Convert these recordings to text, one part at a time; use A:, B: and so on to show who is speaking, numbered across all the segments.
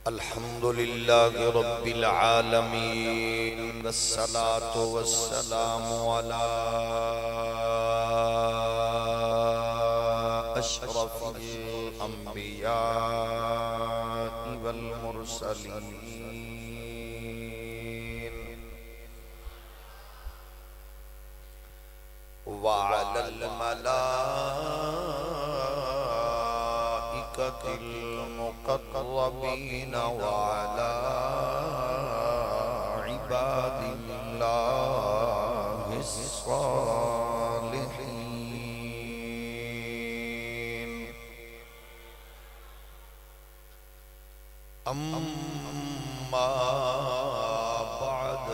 A: الحمد لله رب العالمين والصلاة والسلام على أشرف الأنبياء والمرسلين وعلى الملائكة المقربين وعلى عباد الله الصالحين. أما بعد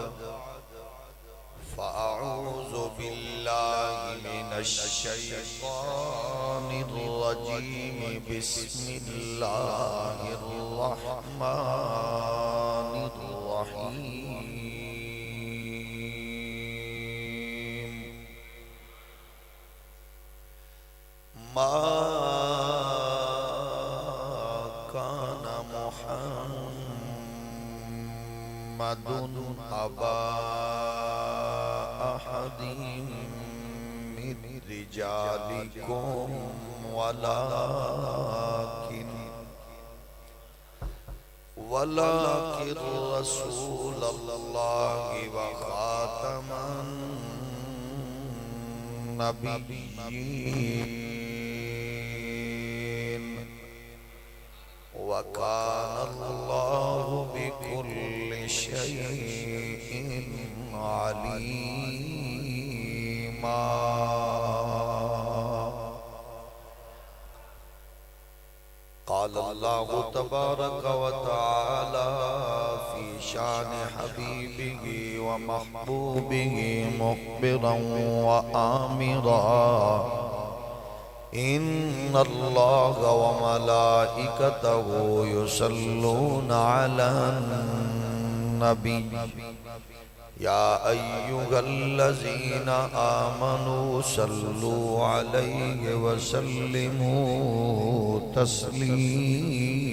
A: فأعوذ بالله من الشيطان الرجيم. بسم الله الرحمن الرحيم. ما كان محمد أبا أحد من رجالكم ولكن رسول الله وخاتم النبيين وكان الله بكل شيء عليما. قال الله تبارك وتعالى في شان حبيبه ومحبوبه مخبرا وآمرا: إن الله وملائكته يصلون على النبي يا أيها الذين آمنوا صلوا عليه وسلموا تسليما.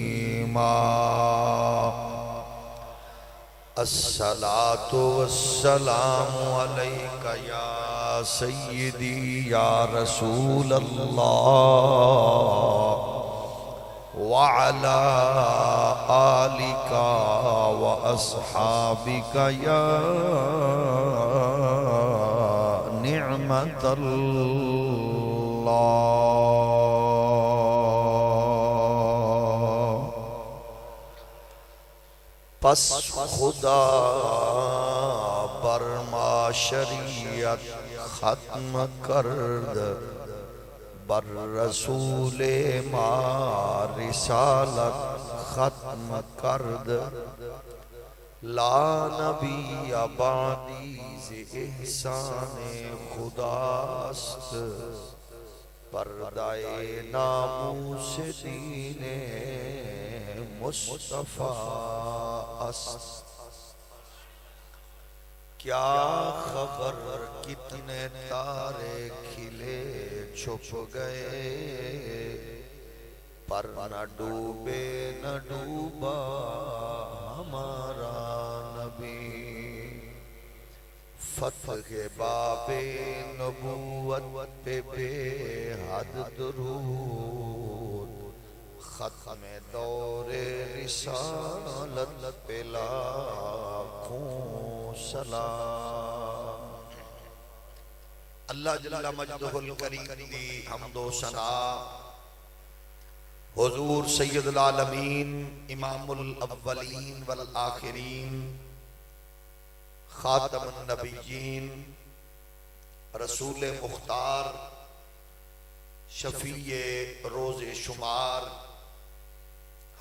A: الصلاة والسلام عليك يا سيدي يا رسول الله وعلى آلك وأصحابك يا نعمة الله. پس خدا بر ما شریعت ختم کرد، بر رسول ما رسالت ختم کرد. لا نبی بعدی ز احسان خداست، پردہ ناموس دین مصطفیٰ است. کیا خبر کتنے تارے کھلے چھپ گئے، پر نہ ڈوبے نہ ڈوبا ہمارا نبی. فتح باب نبوت پہ بے حد درود، ختم دور رسالت پہ لاکھوں سلام. اللہ جل مجدہ الکریم دی حمد و ثنا حضور سید العالمین امام الاولین والآخرین خاتم النبیین رسول مختار شفیع روز شمار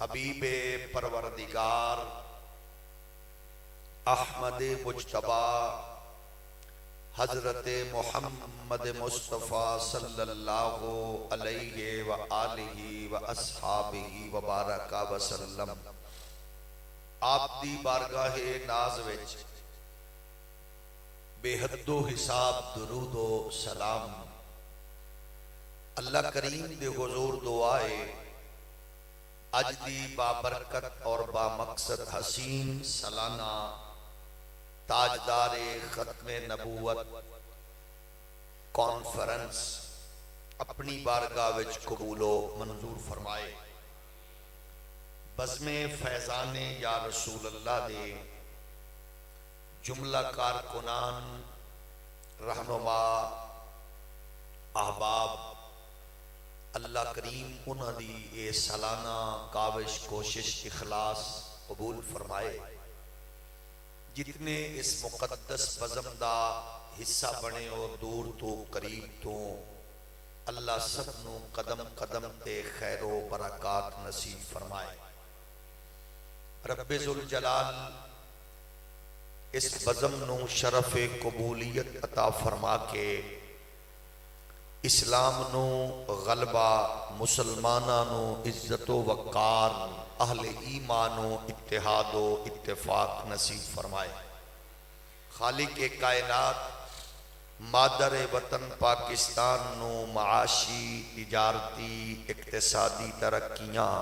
A: حبیب پروردگار احمد مجتبی حضرت محمد مصطفیٰ صلی اللہ علیہ وآلہ وآصحابہ وبارک وسلم آپ دی بارگاہ ناز وچ بے حد و حساب درود و سلام اللہ کریم دے حضور دعائے اج دی بابرکت اور بامقصد حسین سالانہ تاجدار ختم نبوت کانفرنس اپنی بارگاہ وچ قبول و منظور فرمائے۔ بزم فیضان یا رسول اللہ دے جملہ کارکنان، رہنما، احباب، اللہ کریم انہاں دی اے سالانہ کاوش کوشش اخلاص قبول فرمائے۔ جتنے اس مقدس بزم دا حصہ بنے اور دور تو قریب تو اللہ سب نو قدم قدم تے خیر و برکات نصیب فرمائے۔ رب ذوالجلال اس بزم نو شرف قبولیت عطا فرما کے اسلام نو غلبہ، مسلماناں نو عزت و وقار، اہل ایمان و اتحاد و اتفاق نصیب فرمائے۔ خالق کائنات مادر وطن پاکستان نو معاشی، تجارتی، اقتصادی ترقیاں،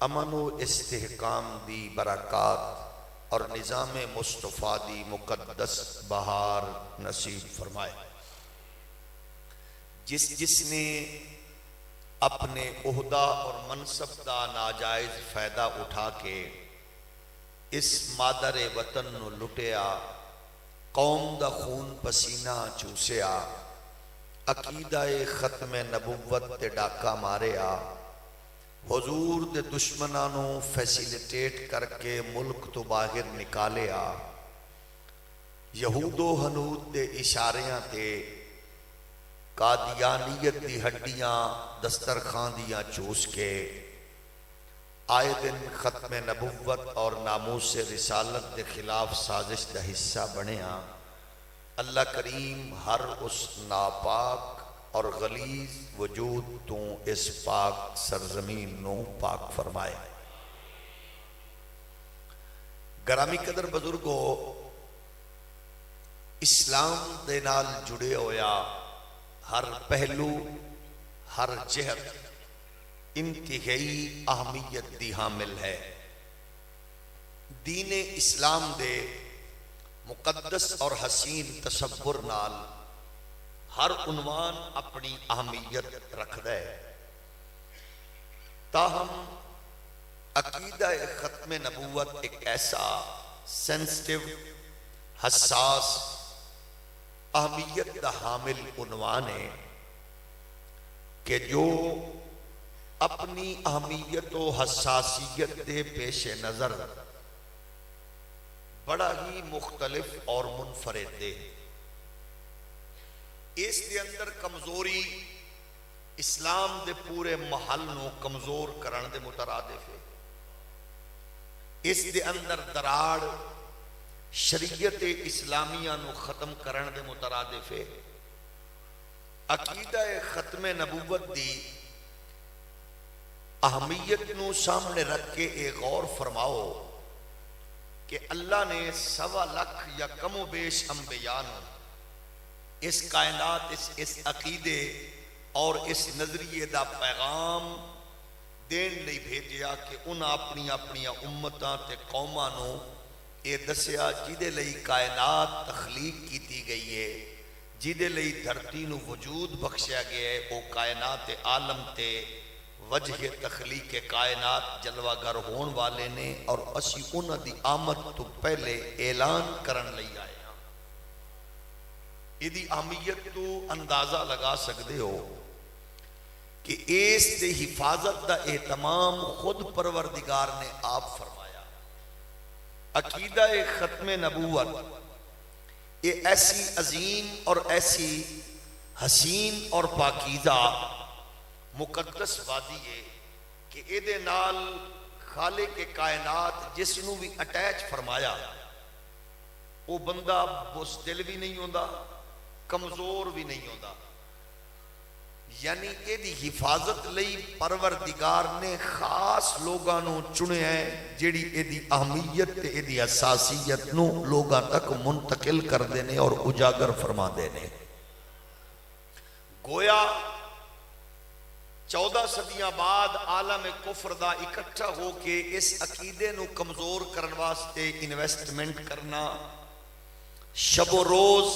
A: امن و استحکام دی برکات اور نظام مصطفیٰ دی مقدس بہار نصیب فرمائے۔ جس نے اپنے عہدہ اور منصب دا ناجائز فائدہ اٹھا کے اس مادر وطن نو لٹیا، قوم دا خون پسینہ چوسیا، عقیدہ ختم نبوت تے ڈاکہ ماریا، حضور دے دشمنانوں فیسیلیٹیٹ کر کے ملک تو باہر نکالیا، یہود و ہنود دے اشاریاں تے قادیانیت دی ہڈیاں دسترخوان دیاں چوس کے آئے دن ختم نبوت اور ناموس رسالت دے خلاف سازش دا حصہ بنیا۔ اللہ کریم ہر اس ناپاک اور غلیظ وجود تو اس پاک سرزمین نو پاک فرمائے۔ گرامی قدر بزرگو، اسلام دے نال جڑے ہویا ہر پہلو، ہر جہت انتہائی اہمیت دی حامل ہے۔ دین اسلام دے مقدس اور حسین تصور نال ہر عنوان اپنی اہمیت رکھدا ہے، تاہم عقیدہ ختم نبوت ایک ایسا سینسٹیو، حساس، اہمیت دا حامل عنوان ہے کہ جو اپنی اہمیت و حساسیت دے پیش نظر بڑا ہی مختلف اور منفرد ہے۔ اس دے اندر کمزوری اسلام دے پورے محل نو کمزور کرن دے مترادف ہے۔ اس دے اندر دراڑ شریعت اسلامیہ نو ختم کرن دے مترادف ہے۔ عقیدہ ختم نبوت دی اہمیت نو سامنے رکھ کے ایک غور فرماؤ کہ اللہ نے 1.25 لاکھ یا کم و بیش انبیاء نو اس کائنات، اس عقیدے اور اس نظریے دا پیغام دین لئی بھیجیا کہ انہاں اپنی اپنی امتاں تے قوماں نو اے دسیا جیدے لئی کائنات تخلیق کیتی گئی ہے، جیدے لئی دھرتی نو وجود بخشیا گیا ہے، وہ کائنات عالم تے وجہ تخلیق کائنات جلوہ گر ہون والے نے، اور اسی انہاں دی آمد تو پہلے اعلان کرن لئی آئے ہیں۔ ایدی اہمیت تو اندازہ لگا سکتے ہو کہ اس دے حفاظت دا اہتمام خود پروردگار نے آپ فرمایا۔ عقیدہ ختم نبوت یہ ایسی عظیم اور ایسی حسین اور پاکیزہ مقدس وادی ہے کہ ایدے نال خالق کائنات جس نو بھی اٹیچ فرمایا وہ بندہ بزدل بھی نہیں ہوندا، کمزور بھی نہیں ہوندا۔ یعنی ایدی حفاظت لئی پروردگار نے خاص لوگاں نو چنے ہیں جیڑی ایدی اہمیت تے ایدی اساسیت نو لوگاں تک منتقل کر دینے اور اجاگر فرما دینے۔ گویا 14 صدیاں بعد عالم کفر دا اکٹھا ہو کے اس عقیدے نو کمزور کرن واسطے انویسٹمنٹ کرنا، شب و روز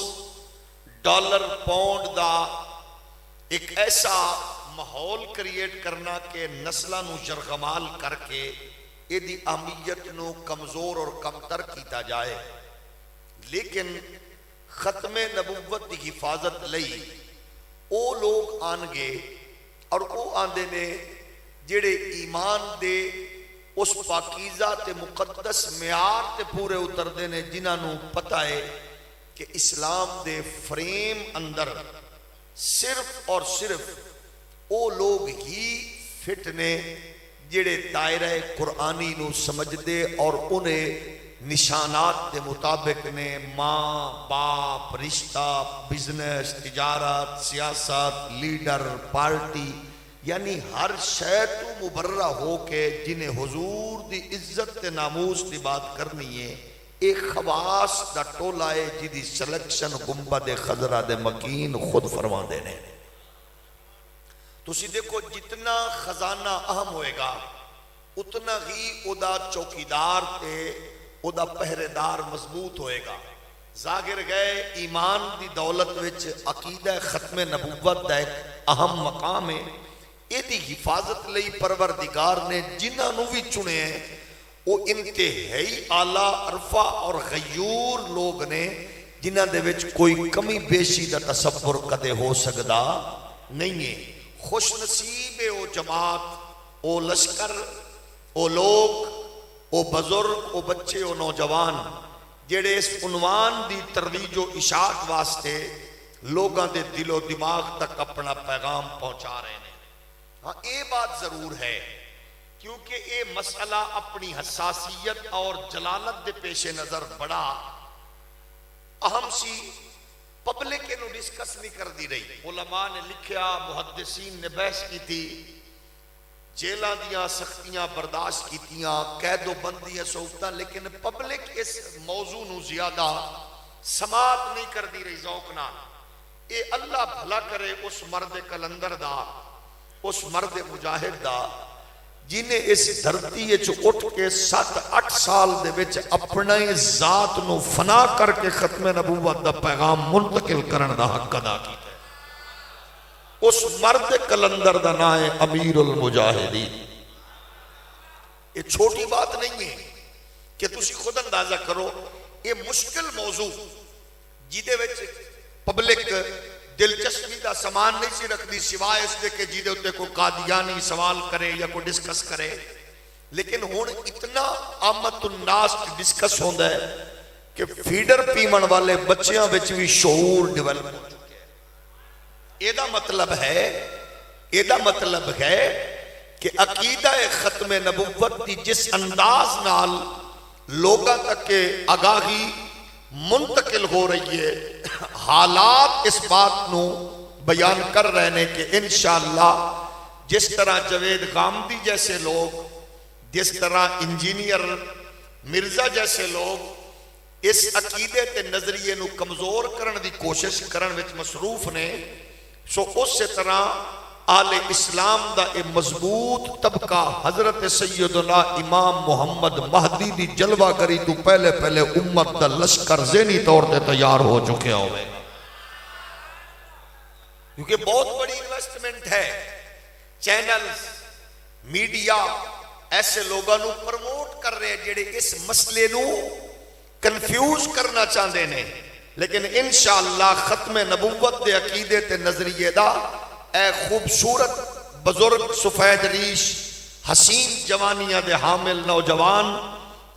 A: ڈالر پاؤنڈ دا ایک ایسا ماحول کریٹ کرنا کہ نسلاں نو یرغمال کر کے ایدی اہمیت نو کمزور اور کمتر کیتا جائے۔ لیکن ختم نبوت دی حفاظت لئی او لوگ آن گے اور او آندے نے جڑے ایمان دے اس پاکیزہ تے مقدس معیار تے پورے اتر دے نے، جنہاں نو پتہ ہے کہ اسلام دے فریم اندر صرف اور صرف او لوگ ہی فٹ نے جڑے دائرہ قرآنی نو سمجھ دے اور انہیں نشانات دے مطابق نے ماں باپ رشتہ بزنس تجارت سیاست لیڈر پارٹی یعنی ہر شے تو مبرہ ہو کے جنہیں حضور دی عزت تے ناموس دی بات کرنی ہے، ایک خواص دا ٹولا ہے جدی سلیکشن گنبد خضرہ دے مکین خود فرما دینے۔ تو اسی دیکھو جتنا خزانہ اہم ہوئے گا اتنا ہی او دا چوکیدار تے او دا پہرےدار مضبوط ہوئے گا۔ ظاہر گئے ایمان دی دولت وچ عقیدہ ختم نبوت دا ایک اہم مقام ہے۔ ایدی حفاظت لئی پروردگار نے جنہاں نو بھی چنے ہیں وہ انتہائی اعلیٰ عرفہ اور غیور لوگ نے جنہاں دے وچ کوئی کمی بیشی دا تصور کدے ہو سکدا نہیں ہے۔ خوش نصیب او جماعت، او لشکر، او لوگ، او بزرگ، او بچے، او نوجوان جڑے اس عنوان دی ترویج و اشاعت واسطے لوگاں دے دل و دماغ تک اپنا پیغام پہنچا رہے ہیں۔ ہاں اے بات ضرور ہے کیونکہ اے مسئلہ اپنی حساسیت اور جلالت دے پیش نظر بڑا اہم سی، پبلک انہوں ڈسکس نہیں کر دی رہی۔ علماء نے لکھیا، محدثین نے بحث کی تھی، جیلہ دیاں سختیاں برداشت کیتیاں، قید و بندیاں سوکتاں، لیکن پبلک اس موضوع نو زیادہ سماعت نہیں کر دی رہی ذوق نہ۔ اے اللہ بھلا کرے اس مرد کلندر دا، اس مرد مجاہد دا جنہیں اس دھرتی اچ اٹھ کے 7-8 سال دے وچ اپنے ذات نو فنا کر کے ختم نبوت دا پیغام منتقل کرن دا حق ادا کیتا ہے۔ اس مرد کلندر دا نام ہے امیر المجاہدین۔ یہ چھوٹی بات نہیں ہے کہ تسی خود اندازہ کرو، یہ مشکل موضوع جیدے وچ پبلک دلچسپی دا سامان نہیں سی رکھ دی سوائے اس دے کہ جیدے ہوتے کوئی قادیانی سوال کرے یا کوئی ڈسکس کرے، لیکن ہون اتنا آمد الناس ڈسکس ہوندہ ہے کہ فیڈر پیمن والے بچیاں وچ بھی شعور ڈیولپ ہو چکے ہیں۔ ایدہ مطلب ہے کہ عقیدہ ختم نبوت دی جس انداز نال لوگاں تک کے آگاہی منتقل ہو رہی ہے، حالات اس بات نو بیان کر رہے ہیں کہ انشاءاللہ جس طرح جوید غامدی جیسے لوگ، جس طرح انجینئر مرزا جیسے لوگ اس عقیدے تے نظریے نو کمزور کرن دی کوشش کرن وچ مصروف نے، سو اس سے طرح آل اسلام دا اے مضبوط طبقہ حضرت سیدنا امام محمد مہدی دی جلوہ گری تو پہلے امت دا لشکر ذہنی طور تے تیار ہو چکے ہوئے، کیونکہ بہت بڑی انویسٹمنٹ ہے۔ چینلز میڈیا ایسے لوگاں نو پروموٹ کر رہے جڑے اس مسئلے نو کنفیوز کرنا چاہتے ہیں، لیکن انشاءاللہ ختم نبوت دے عقیدے تے نظریے دا اے خوبصورت بزرگ سفید ریش حسین جوانیاں دے حامل نوجوان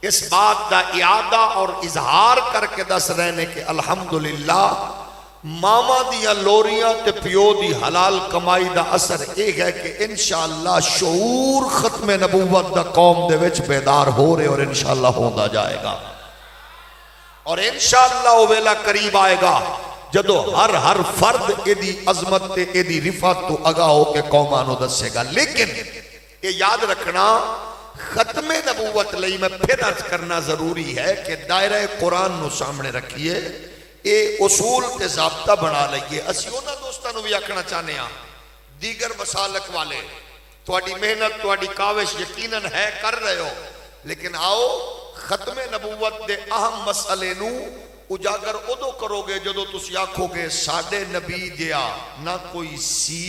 A: اس بات دا اعادہ اور اظہار کر کے دس رہنے کہ الحمدللہ ماما دیاں لوریاں تے پیو دی حلال کمائی دا اثر ایک ہے کہ انشاءاللہ شعور ختم نبوت دا قوم دے وچ بیدار ہو رہے اور انشاءاللہ ہوندہ جائے گا، اور انشاءاللہ وہ ویلا قریب آئے گا جدو ہر فرد ایدی عظمت تے ایدی رفعت تو آگاہ ہو کے قومانو دسے گا۔ لیکن یہ یاد رکھنا ختم نبوت لئی میں پھر عرض کرنا ضروری ہے کہ دائرہ قرآن نو سامنے رکھیے، اے اصول تے ضابطہ بنا لئیے۔ اسی اونا دوستانو بھی آکھنا چاہنے ہاں دیگر مسالک والے تھوڑی محنت تھوڑی کاوش یقیناً ہے کر رہے ہو، لیکن آؤ ختم نبوت دے اہم مسئلے نو اجاگر ادو کرو گے جدو تسی آکھو گے ساڈے نبی دیا نہ کوئی سی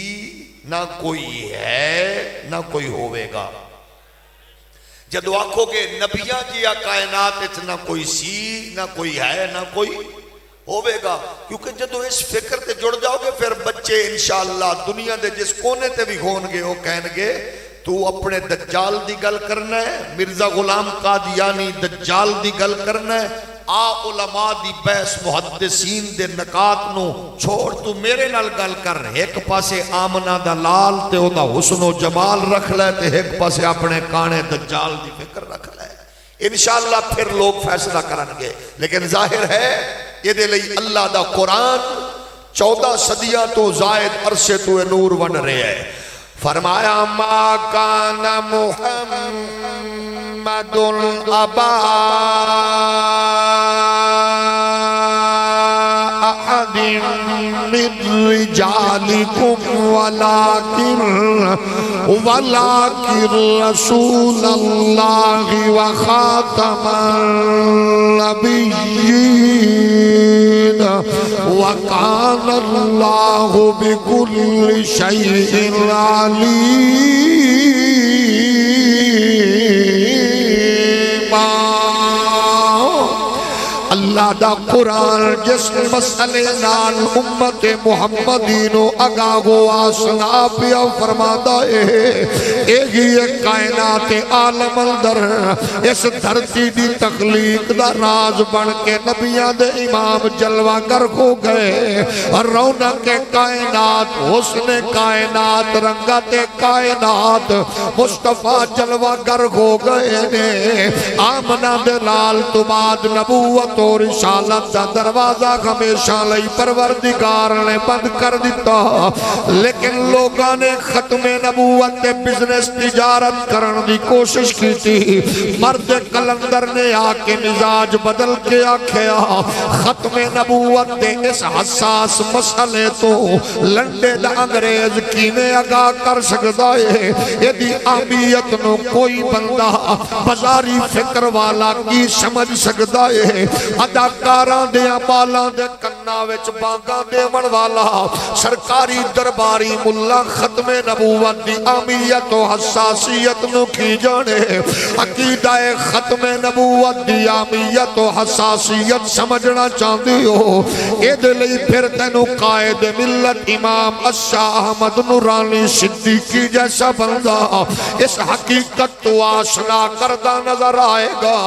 A: نہ کوئی ہے نہ کوئی ہوئے گا۔ جدو آکھو گے نبیاں جیا کائنات نہ کوئی سی نہ کوئی ہے نہ کوئی ہوئے گا، کیونکہ جدو اس فکر تے جڑ جاؤ گے پھر بچے انشاءاللہ دنیا دے جس کونے تے بھی ہون گے وہ کہن گے تو اپنے دجال دی گل کرنا ہے، مرزا غلام قادیانی دجال دی گل کرنا ہے، آ علماء دی بحث محدثین دے نکات نو چھوڑ تو میرے نال گل کر، ایک پاسے آمنہ دا لال تے او دا حسن و جمال رکھ لے تے ایک پاسے اپنے کانے دجال دی فکر رکھ لے، انشاءاللہ پھر لوگ فیصلہ کرن گے۔ لیکن ظاہر ہے یہ دے لئی اللہ دا قرآن 14 صدیاں تو زائد عرصے تو نور ون رہے ہیں۔ فرمایا ما کان محمد ابا احد من رجالکم ولکن رسول اللہ وخاتم النبیین وکان اللہ بکل شیء علیما۔ اللہ دا قرآن جس مسئلے نال امت محمدینو آگاہ و آسنا پیا فرماتا ہے، ایک ہی کائنات عالم اندر اس دھرتی دی تخلیق دا راز بن کے نبیان دے امام جلوہ گر ہو گئے، رونق کائنات حسن کائنات رنگت کائنات مصطفیٰ جلوہ گر ہو گئے نے۔ آمنہ دلال تو بعد نبوت اور رسالت دا دروازہ ہمیشہ لئی پروردگار نے بند کر دیتا، لیکن لوگاں نے ختم نبوت تے بزنس تجارت کرن دی کوشش کی تھی۔ مرد کلندر نے آکے مزاج بدل کے آکھیا ختم نبوت تے اس حساس مسئلے تو لنڈے دا انگریز کینے آگاہ کر سکتا ہے، یہ دی آمیت نو کوئی بندہ بزاری فکر والا کی سمجھ سکتا ہے۔ اداکاراں دے بالاں دے کناں وچ بانگاں دیون والا سرکاری درباری ملا ختم نبوت دی اہمیت و حساسیت نو کی جانے، عقیدہ ختم نبوت دی اہمیت و حساسیت سمجھنا چاہتی ہو، اید لئی پھر تینو قائد ملت امام الشاہ احمد نورانی صدیقی جیسا بندہ اس حقیقت تو آشنا کردہ نظر آئے گا۔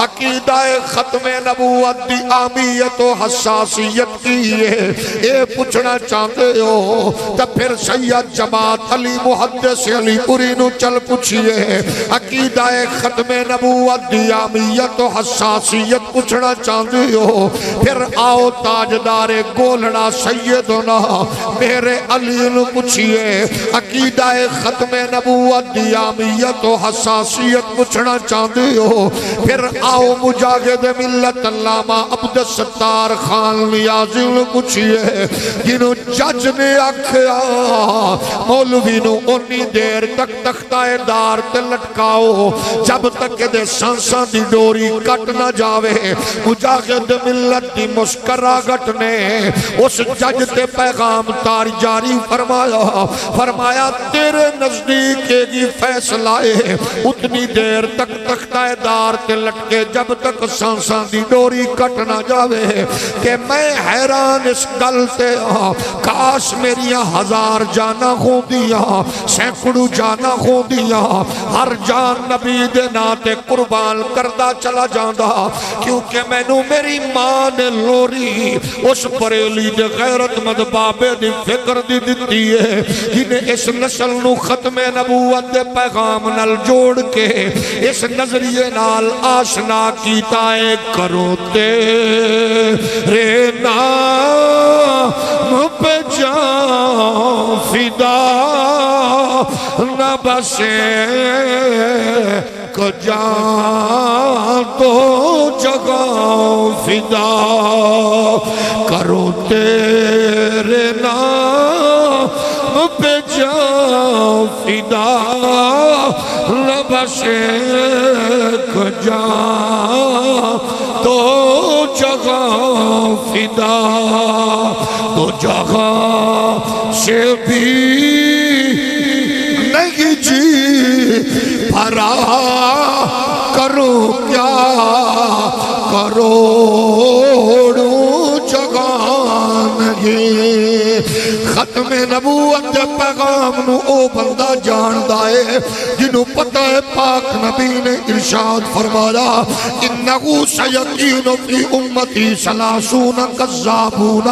A: عقیدہ ختم نبوت دی اہمیت و حساسیت کی ہے، اے پوچھنا چاہتے ہو تو پھر سید جماعت علی محدث علی پوری نو چل پوچھئے، عقیدہ ختم نبوت دی اہمیت و حساسیت پوچھنا چاہتے ہو، پھر آؤ تاجدار گولڑا سیدنا میرے علی نو پوچھئے، عقیدہ ختم نبوت دی اہمیت و حساسیت پوچھنا چاہتے ہو، پھر آؤ مجاہد ملت علامہ عبدالستار خان نیازی نو پوچھئے، جنہوں جج نے آکھیا مولوی نو انی دیر تک تختہ دار تے لٹکاؤ جب تک دے سانساں دی ڈوری کٹ نہ جاوے۔ مجاہد ملت دی مسکراہٹ نے اس جج تے پیغام تار جاری فرمایا تیرے نزدیک کی فیصلہ ہے اتنی دیر تک تختہ دار تے لٹکے جب تک سانساں دی ڈوری کٹ نہ جاوے کہ میں حیران اس گل تے کاش میریاں 1000 جانا ہوں دیا، سینکڑوں جانا ہوں دیا، ہر جان نبی دے ناتے قربان کردہ چلا جاندہ، کیونکہ میں نو میری ماں نے لوری اس پریلی دے غیرت مند بابے دی فکر دی دیتی ہے جنہیں اس نسل نو ختم نبوت دے پیغام نل جوڑ کے اس نظریے نال آشنا کیتا ہے۔ کرو تیرے نام پہ جان فدا نہ بسے کو جان تو جگہ فدا، کرو تیرے نام پہ جان
B: بس ایک جان تو جگہ فدا، تو جگہ سے بھی نہیں جی بھرا، کرو کیا کروڑوں جگہ نہیں۔ ختم نبوت دے پیغام نو او بندہ جاندا ہے جنہوں پتہ ہے پاک نبی نے ارشاد فرمایا انہو سیکین فی امتی سلاسون کذابون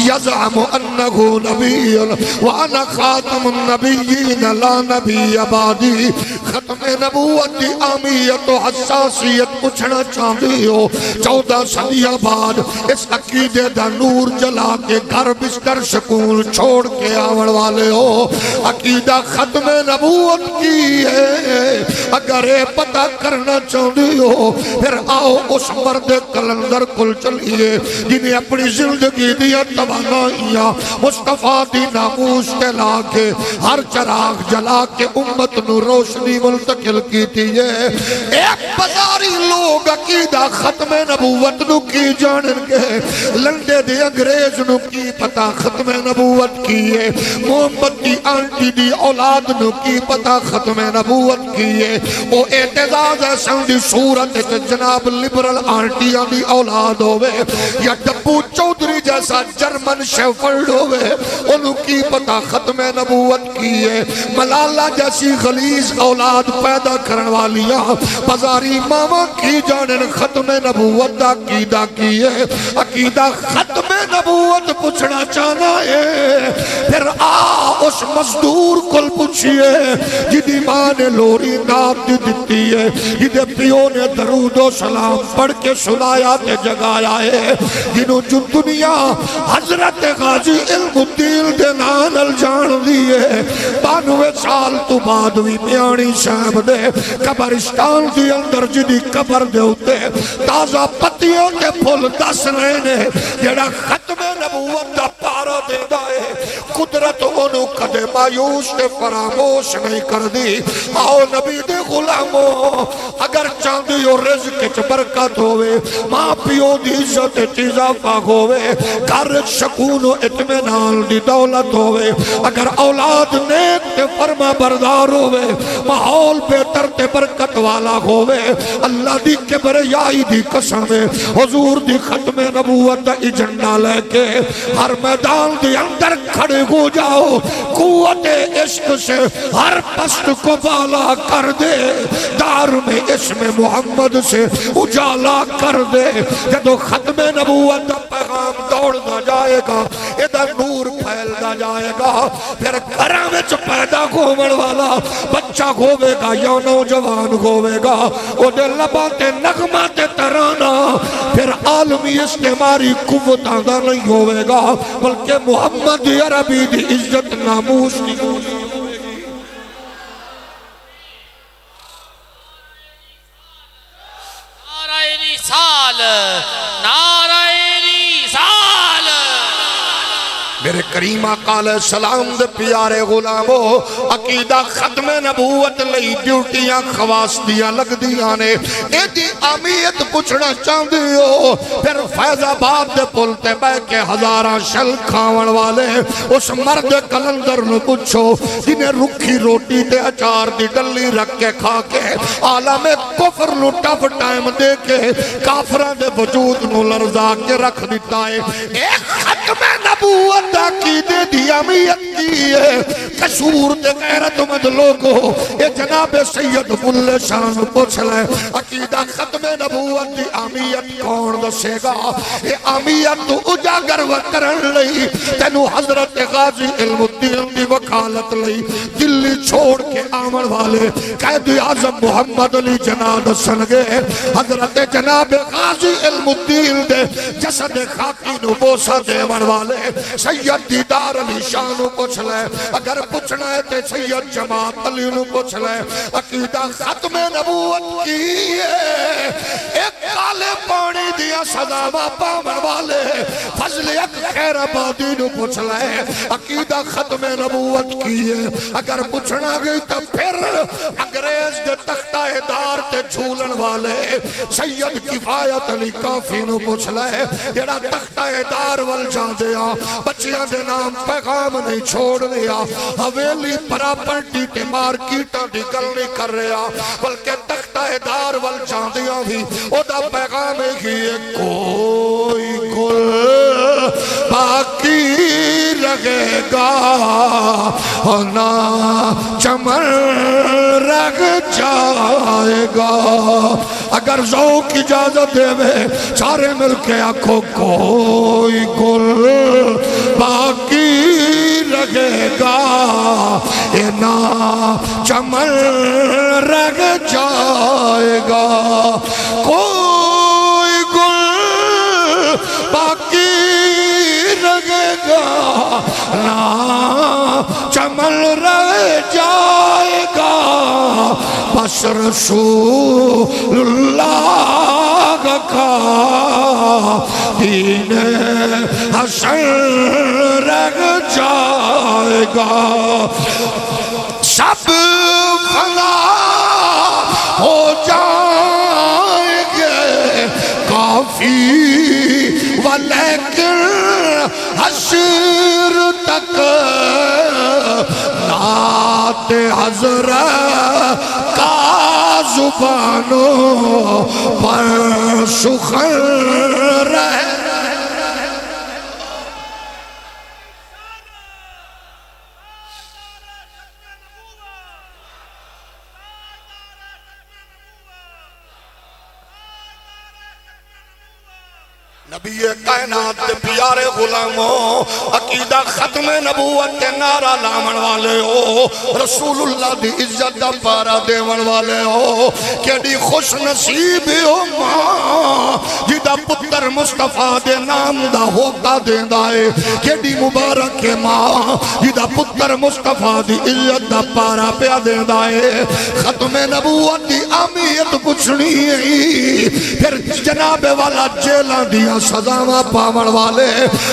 B: یزعم انہو نبی وانا خاتم النبیین لا نبی بعدی۔ ختم نبوت دی اہمیت و حساسیت پوچھنا چاہتی ہو 14 صدیاں بعد اس عقیدے دا نور جلا کے گھر بستر سکون چھوڑ کے آوڑ والے ہو، عقیدہ ختم نبوت کی ہے۔ اگر یہ پتہ کرنا چاہتی ہو پھر آؤ اس مرد کلندر کل چلیے جنہیں اپنی زندگی دیا توانائیاں مصطفیٰ دی ناموس کے لا کے ہر چراغ جلا کے امت نو روشنی منتقل کی تھی ہے۔ ایک بزاری لوگ عقیدہ ختم نبوت نو کی جانن کے، لنڈے دے انگریز نو کی پتہ ختم نبوت کی ہے، محمد کی آنٹی دی اولاد نو کی پتہ ختم نبوت کی ہے۔ او اعتزاز ہے سندی صورت جناب لبرل آنٹیاں دی اولاد ہوئے یا ڈبو چودری جیسا جرمن شیفرڈ ہوئے، انہوں کی پتہ ختم نبوت کی ہے۔ ملالہ جیسی غلیظ اولاد پیدا کرن والیاں بزاری ماما کی جانن ختم نبوت دا عقیدہ کی ہے۔ عقیدہ ختم نبوت پوچھنا چاہنا ہے، پھر آ اس مزدور کل پوچھئے جدی ماں نے لوری نات دی دیتی ہے، جدے پیو نے درود و سلام پڑھ کے سنایا تے جگایا ہے، جنہوں جو دنیا حضرت غازی علم الدین دے نانل جان دیئے 92 سال تو بعد بھی میانی صاحب دے قبرستان دی اندر جدی قبر دے ہوتے تازہ پتیوں کے پھول دس رہے نے جڑا ختم نبوت دا پارا دے دائے، قدرت انہوں کدے مایوس نے فراموش نہیں کر دی۔ آؤ نبی دے غلاموں اگر چاندی اور رزق چ برکت ہوئے، ماں پیو دی عزت چیزا پاک ہوئے، گھر سکون و اطمینان دی دولت ہوئے، اگر اولاد نیک تے فرما بردار ہوئے، ماحول بہتر تے برکت والا ہوئے، اللہ دی کبریائی دی قسم ہے حضور دی ختم نبوت دا ایجنڈا لے کے ہر میدان دی اندر کھڑے ہو جاؤ، قوت عشق سے ہر پست کو بالا کر دے، دار میں اسم محمد سے اجالا کر دے۔ جدو ختم نبوت دا پیغام دوڑنا جائے گا، ادھر نور پھیلنا جائے گا، پھر گھراں وچ پیدا ہونے والا بچہ ہوے گا یا نوجوان ہوے گا، او دے لباں تے نغمہ تے ترانہ پھر عالمی استعماری قوت آدھا نہیں ہوے گا، بلکہ محمد عربی دی عزت ناموس نہیں ہوگی۔ میرے کریم آقا علیہ السلام دے پیارے غلاموں، عقیدہ ختم نبوت لئی ڈیوٹیاں خواص دیاں لگ دیاں نے، ایدی اہمیت پوچھنا چاہتے ہو، پھر فیض آباد دے پلتے بے کے ہزاراں شل کھاون والے اس مرد کلندر نو پوچھو جنہیں رکھی روٹی تے اچار دی ڈلی رکھ کے کھا کے عالم کفر نو ٹف ٹائم دے کے کافران دے وجود نو لرزا کے رکھ دیتا ہے۔ ایک ختم نبوت عقیدے دی اہمیت کی ہے، قصور تے غیرت مند لوگو اے جناب سید مل شان پوچھ لے، عقیدہ ختم نبوت دی اہمیت کون دسے گا؟ اے اہمیت تو اجاگر وکرن لئی تینو حضرت غازی علم الدین دی وکالت لئی دلی چھوڑ کے آمن والے قائد اعظم محمد علی جناب دسنگے، حضرت جناب غازی علم الدین دے جسد خاکی نو بوسا دے من والے سید دیدار علی شاہ نو پوچھ لے، اگر پوچھنا ہے تے سید جماعت علی نو پوچھ لے۔ عقیدہ ختم نبوت کی ہے، ایک کالے پانی دیا سزاواں پاون والے فضل ایک خیر آبادی نو پوچھ لے۔ عقیدہ ختم نبوت کی ہے، اگر پوچھنا گئی تو پھر انگریز دے تختہ دار تے جھولن والے سید کفایت علی کافی نو پوچھ لے، جڑا تختہ دار وال جا دیا بچیاں دے نام پیغام نہیں چھوڑ دیا، حویلی پراپرٹی تے مارکیٹاں دی گل نہیں کر رہا، بلکہ تختہ دار وال جا دیا بھی او دا پیغام ہی کوئی گل باقی رہے گا نہ چمن رہ جائے گا۔ اگر ذوق اجازت دے وے سارے مل کے آنکھوں کوئی گل باقی رہے گا نہ چمن رہ جائے گا، کوئی گل باقی رہے گا نہ چمن رہ جائے گا، بس رسول اللہ کا دین حسن رہ جائے گا، سب فنا ہو جائیں گے کافی ولیکن حشر تک نعت حضرت کا زبانوں پر سخن رہے۔ نبی کائنات دے پیارے غلاموں، عقیدہ ختم نبوت کے نعرہ لامن والے ہو، رسول اللہ دی عزت دا پارا دیون والے ہو، کیڑی خوش نصیب ہو ماں جدا پتر مصطفیٰ دے نام دا ہوتا دیندہ ہے، کیڑی مبارک ہے ماں جدا پتر مصطفیٰ دی عزت دا پارا پیا دیندہ ہے۔ ختم نبوت دی اہمیت پوچھنی ہے، پھر جناب والا جیلہ دیا سزاواں پاون والے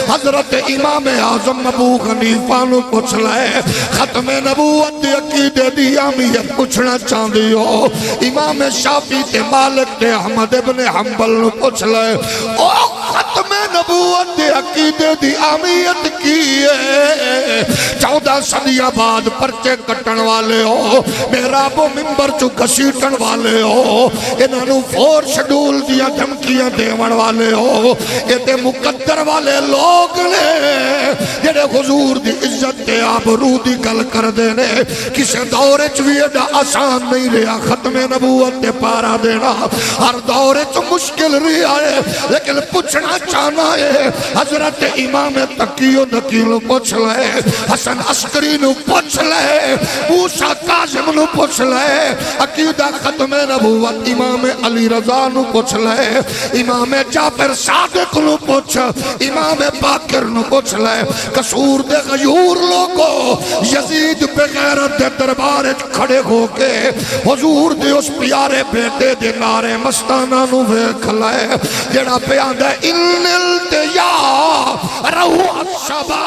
B: حضرت امام اعظم ابو حنیفہ نو پوچھ لے، ختم نبوت دی عقیدے دی اہمیت پوچھنا چاہندی ہو، امام شافعی تے مالک تے احمد ابن حنبل نو پوچھ لے، او ختم نبوت دی عقیدے دی اہمیت کی ہے، 14 صدیاں بعد پرچے کٹن والے ہو، محراب و منبر چو گھسیٹن والے ہو، انہاں نو 4 شیڈول دیا دھمکیاں دیون والے ہو، یہ تے مقدر والے لوگ نے جڑے حضور دی عزت تے آبرو دی گل کر دینے، کسے دورے چوی ایڈا آسان نہیں رہا ختم نبوت تے پارا دینا، ہر دورے چو مشکل رہا ہے، لیکن پوچھنا چاہنا ہے حضرت امام تقی و نقی نو پوچھ لے، حسن عسکری نو پوچھ لے، موسیٰ کاظم نو پوچھ لے، عقیدہ ختم نبوت امام علی رضا نو پوچھ لے، امام جعفر صادق نو پوچھ، امام باقر نو پوچھ لے، قصور دے غیور لوگو یزید پہ غیرت دے دربار کھڑے ہو کے حضور دے اس پیارے بیٹے دے نارے مستانہ نو ویکھ لے، جڑا پیاندہ ان التیا روح الشبا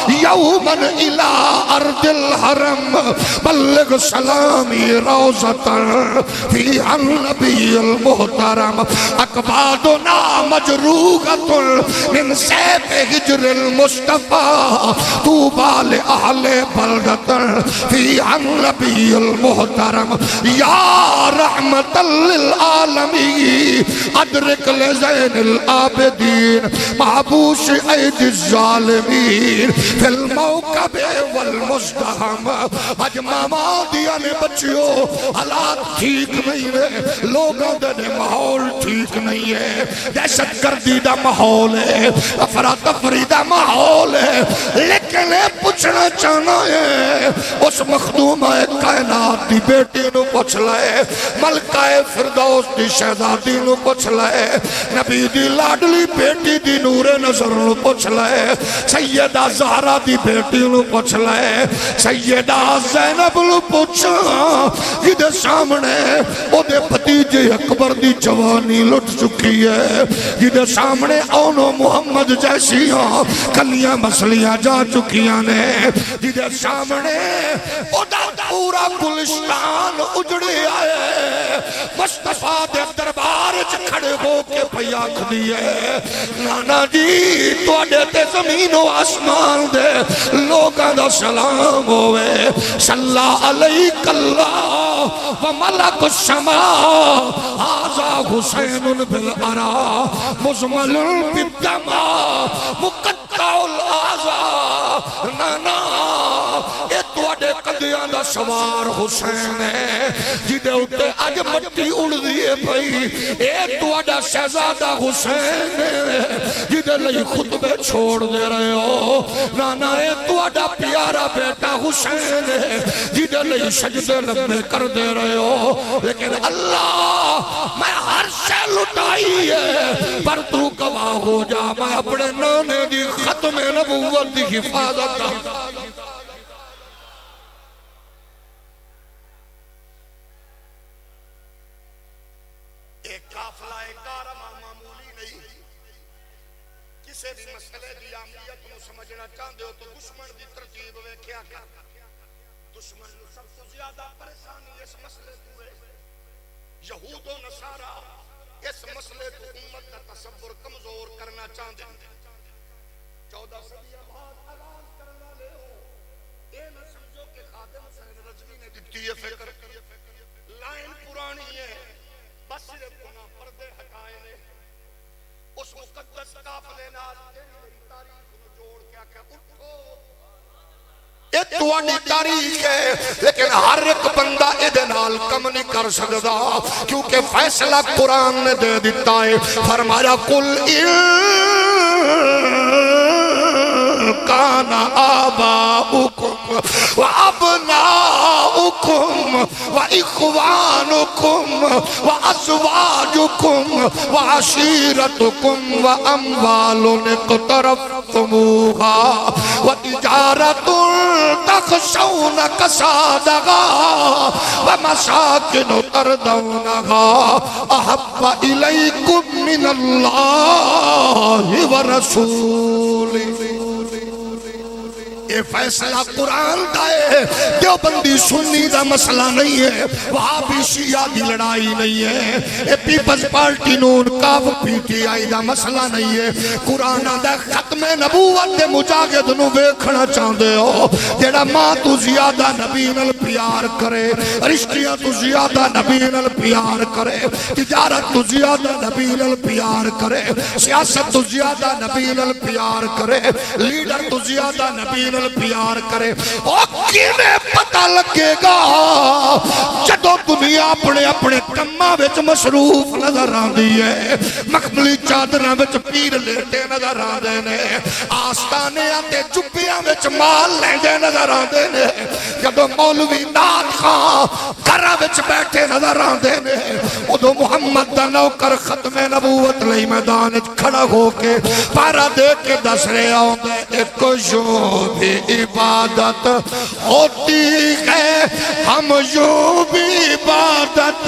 B: یومن الى ارض الحرم بلغ سلامی روزتر فی النبی المحترم اقبادنا مجروغت من سیف حجر المصطفیٰ طوبى لأہل بلدتر فی النبی المحترم یا رحمت للعالمین ادرک لزین العابدین محبوس عید الظالمین فی الموقب والمزدہم آج ماما دیا نے بچیوں حالات ٹھیک نہیں ہے، لوگوں دے ماحول ٹھیک نہیں ہے، دہشت گردی دا ماحول ہے، افراتفری دا ماحول ہے، لیکن پوچھنا چاہنا ہے اس مخدومہ کائنات دی بیٹی نو پوچھ لے، ملکہ فردوس دی شہزادی نو پوچھ لے، نبی دی لاڈلی بیٹی بیٹی دی نور نظر نو پوچھ لے، سیدہ زہرا دی بیٹی نو پوچھ لے، سیدہ زینب نو پوچھا جدے سامنے او دے بھتیجے اکبر دی جوانی لٹ چکی ہے، جدے سامنے اونو محمد جیسیاں کلیاں مسلیاں جا چکیاں نے، جدے سامنے او دا پورا گلشتان اجڑے آئے، مصطفیٰ دے دربار کھڑے ہو کے پیا کھدیے نانا جی توڑے تے زمین و آسمان دے لوگاں دا سلام ہوئے، صلی علیک اللہ و ملک السماء آزا حسین بالعرا مزمل بالدما مقطع الآزا نانا اے توڑے قدیاں دا سوار حسین ہے جدے اٹھے آج مٹی اڑ دیئے بھئی، اے توڑا شہزادہ حسین ہے جدے لئی خطبے چھوڑ دے رہے ہو، نانا اے توڑا پیارا بیٹا حسین ہے جدے لئی سجدے لبے کر دے رہے ہو، لیکن اللہ میں ہر شے لٹائی ہے پر تو گواہ ہو جا میں اپنے نانے دی ختم نبوت دی حفاظت
C: کسے بھی مسئلے دی اہمیت نو سمجھنا چاہندے ہو تو دشمن دی ترتیب ویکھیا کر، دشمن نو سب سے زیادہ پریشانی اس مسئلے تو ہے، یہود و نصارا اس مسئلے تو امت کا تصور کمزور کرنا چاہندے ہیں، 14 صدیاں بعد آغاز کرنا لے ہو، اے نہ سمجھو کہ خادم حسین رضوی نے دتی ہے فکر، لائن پرانی ہے، بس صرف گناہ پردے ہٹائے نے، اس مقدس قافلے نال تیری تاریخ نو جوڑ کے آکھا اٹھو،
B: اے توڑی تاریخ ہے لیکن ہر ایک بندہ ادھے نال کم نہیں کر سکتا کیونکہ فیصلہ قرآن نے دے دیتا ہے، فرمایا قل کان آباؤکم و ابناؤکم و اخوانکم و ازواجکم و عشیرتکم و اموال اقترفتموها و تجارت تخشون کسادها و مساکن ترضونها احب الیکم من اللہ و رسولہ، یہ فیصلہ قرآن کا ہے، دیوبندی سنی دا مسئلہ نہیں ہے، وہاں بھی شیعہ دی لڑائی نہیں ہے، یہ پیپلز پارٹی نون کاف پی ٹی آئی دا مسئلہ نہیں ہے، قرآن دا ختم نبوت دے مجاہد نو ویکھنا چاہندے ہو، جیڑا ماں تو زیادہ نبی نال پیار کرے، رشتیاں تو زیادہ نبی نال پیار کرے، تجارت تو زیادہ نبی نال پیار کرے، سیاست تو زیادہ نبی نال پیار کرے، لیڈر تو زیادہ نبی نال پیار کرے، اور کیویں پتہ لگے گا جدو دنیا اپنے اپنے کماں وچ مصروف نظر آندی ہے، مخملی چادراں وچ پیر لیٹے نظر آندے نے، آستانیاں تے جبیاں وچ مال لیندے نظر آندے نے، جدو مولوی نات خان گھراں وچ بیٹھے نظر آندے نے، ادو محمد دا نوکر ختم نبوت لئی میدان وچ کھڑا ہو کے پارا دے کے دس رہے آندے ایک جو بھی عبادت ہوتی ہے ہم یوں بھی عبادت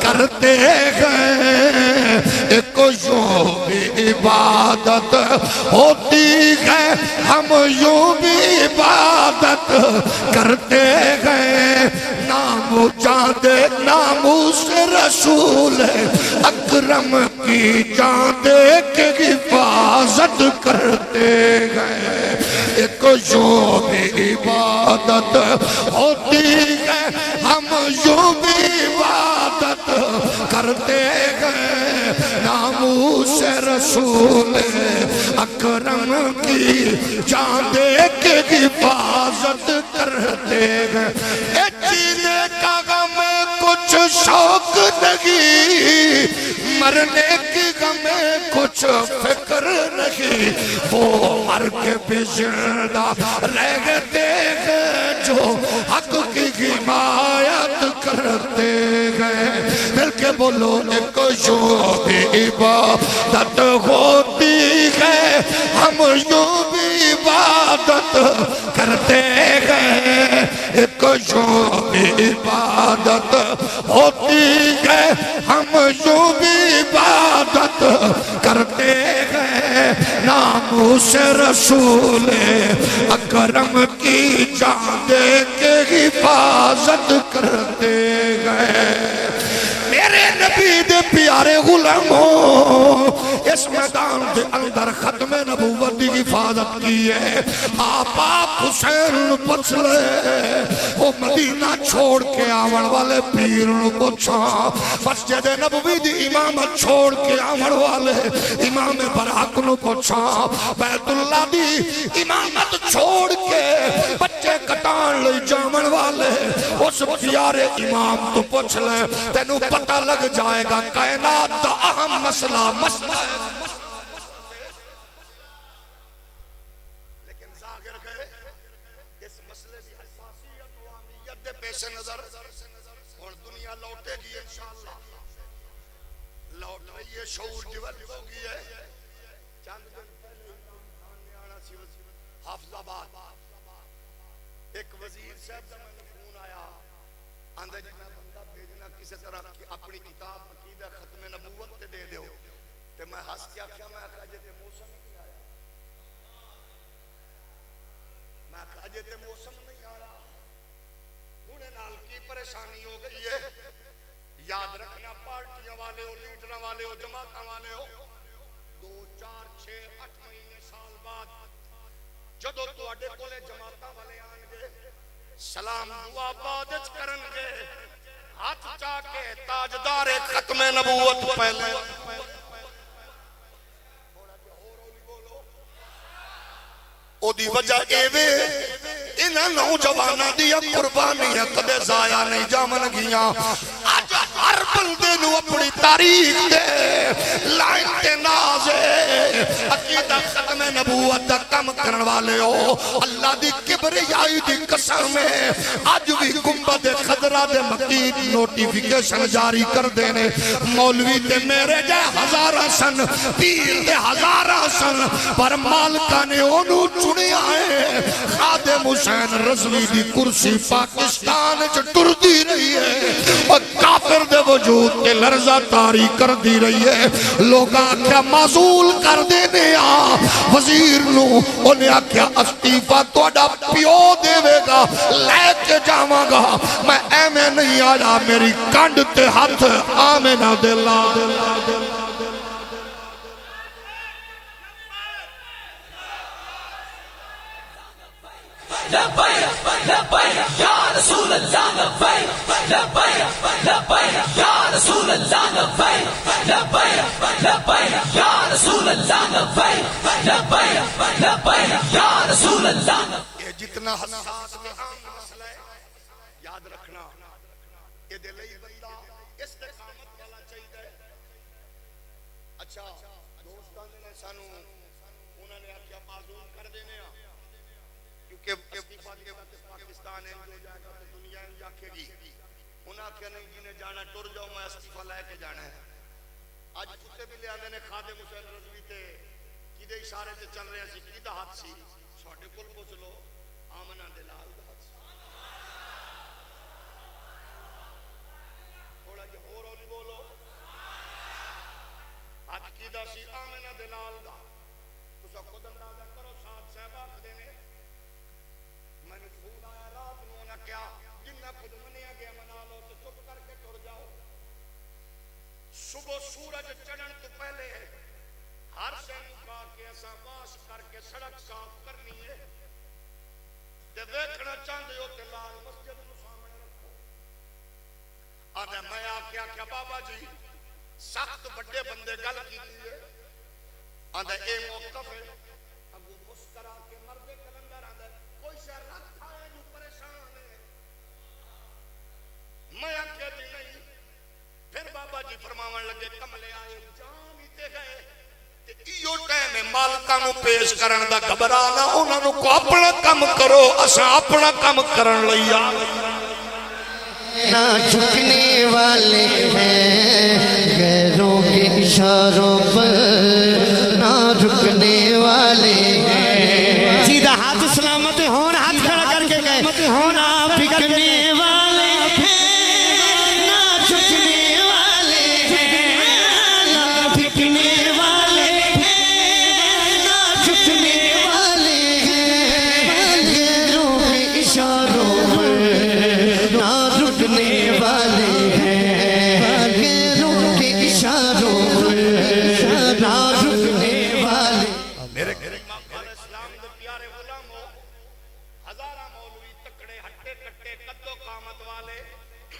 B: کرتے ہیں، ایک یوں بھی عبادت ہوتی ہے ہم یوں بھی عبادت کرتے ہیں، نام جاندے ناموس رسول اکرم کی جاندے کے حفاظت کرتے ہیں، ایک یوں بھی عبادت ہوتی ہے ہم یوں بھی عبادت کرتے ہیں، ناموس رسول اکرم کی جان دے کے حفاظت کرتے ہیں، جینے کا غم کچھ شوق نہیں، مرنے کی غم کچھ فکر نہیں، وہ مر کے بھی زندہ رہتے ہیں جو حق کی حمایت کرتے ہیں مل کے بولو ایک یوں بھی عبادت ہوتی ہے ہم یوں بھی عبادت کرتے ہیں ایک یوں بھی عبادت ہوتی ہے ہم یوں بھی عبادت کرتے ہیں نام سے رسول اکرم کی جان دے کے حفاظت کرتے گئے میرے نبی دے پیارے غلاموں اس میدان دے اندر ختم نبوت کی حفاظت کی ہے آپ حسین پوچھ لے وہ مدینہ چھوڑ کے آون والے پیر نو پوچھا مسجد نبوی دی امامت چھوڑ کے آون والے امام براق نو پوچھا بیت اللہ دی امامت چھوڑ کے بچے کٹان لئی جامن والے اس پیارے امام تو پوچھ لے تینو پتہ لگ جائے گا کائنات دا اہم مسئلہ
C: لیکن ظاہر گئے اس مسئلے کی حساسیت و اہمیت دے پیش نظر اور دنیا لوٹے گی انشاءاللہ لوٹ رہی ہے شعور ڈیولپ ہو گئی ہے چند دن پہلے امام خان نے آنا سی حافظ آباد ایک وزیر صاحب سے میں نے فون آیا اندر جنا بندہ بھیجنا کسی طرح کی اپنی کتاب عقیدہ ختم نبوت تے دے دیو تے میں ہس کیا میں کہا جے موسم نہیں آیا میں کہا جے موسم نہیں آیا انہیں نال کی پریشانی ہو گئی ہے یاد رکھنا پارٹیاں والے ہو لیڈراں والے ہو جماعتاں والے ہو 2 4 6 8 مہینے سال بعد جدو تواڈے کولے جماعتاں والے آن گے سلام دعا بادج کرن گے ہاتھ چاہ کے تاجدار ختم نبوت پہلے او دی وجہ ایوے انہاں نوجواناں دی قربانیاں کدے ضائع نہیں جامن گیاں اج ہر بندے نو اپنی تاریخ دے لائن تے ناز عقیدہ ختم نبوت دا کم کرن والے ہو اللہ دی کبریائی دی قسم ہے اج بھی گنبد خضرا دے مقید نوٹیفیکیشن جاری کر دینے مولوی تے میرے جے ہزاراں سن پیر تے ہزاراں سن پر مالکہ نے انہوں چنیا ہے خادم حسین رضوی دی کرسی پاکستان چ ٹردی رہی ہے اور کافر دے وجود کے لرزہ تاری کر دی رہی ہے لوگاں کیا معزول کر دینے وزیر نو انہیں آکھیا استعفیٰ توڑا پیو دے گا لے کے جاواں گا میں ایمیں نہیں آیا میری کانڈ تے ہاتھ آمینہ دلا
D: لبیک لبیک یا رسول اللہ لبیک لبیک لبیک یا رسول اللہ لبیک لبیک لبیک یا رسول اللہ لبیک لبیک لبیک یا رسول اللہ
C: یہ جتنا حساس میں مسئلہ ہے یاد رکھنا یہ دلی بندہ استقامت والا چاہیے اچھا دوستان نے سانو انہوں نے آکھیا معذور کر دینے کیونکہ استعفیٰ کے وقت پاکستان ہے ہو جائے گا تو دنیا ان جاکے گی انہوں نے کہا نہیں جنہیں جانا ٹر جاؤ میں استعفیٰ لے کے جانا ہے آج کتے بھی لے آنے نے خادم حسین رضوی تے کیدے اشارے تے چل رہے ہیں کیدہ ہاتھ سی سوڑے کل پوچھ لو آمنہ دلال دا ہاتھ سی تھوڑا جی ہو رولی بولو آج کیدہ سی آمنہ دلال دا تو سا خود اندازہ کرو ساتھ صحبہ دینے میں نے پھول آیا رات نو نہ کیا جنہ خود منیا گیا منا لو تو چپ کر کے ٹر جاؤ صبح سورج چڑھن تو پہلے ہر شہر کا کے ایسا واش کر کے سڑک صاف کرنی ہے تے دیکھنا چاہتے ہو کہ لال مسجد کو سامنے رکھو آدھے میں آکیا کیا بابا جی سخت بڑے بندے گل کی دیئے آدھے اے موقف ہے اب وہ مسکرا کے مردے کلندر آدھے کوئی شہر رکھا ہے جو پریشان ہے میں آکیا جی نہیں پھر بابا جی فرماون لگے کملے آئے جان ہی گئے ایو ٹائم مالکاں نو پیش کرن دا گھبرانا انہاں نو کو اپنا کم کرو اساں اپنا کم کرن لئی آ
E: نہ جھکنے والے ہیں، غیروں کے اشاروں پر نہ رکنے والے ہیں۔ سیدھا ہاتھ سلامت ہون، ہاتھ کھڑا کر کے گئے نہ بکنے والے ہیں، نہ جھکنے والے ہیں، نہ بکنے والے ہیں، نہ جھکنے والے ہیں، غیروں کے اشاروں پر نہ رکنے والے ہیں، غیروں کے اشاروں پر نہ رکنے والے۔
A: میرے
C: اسلام دے پیارے غلاموں، ہزارہ مولوی تکڑے ہٹے کٹے قدو قامت والے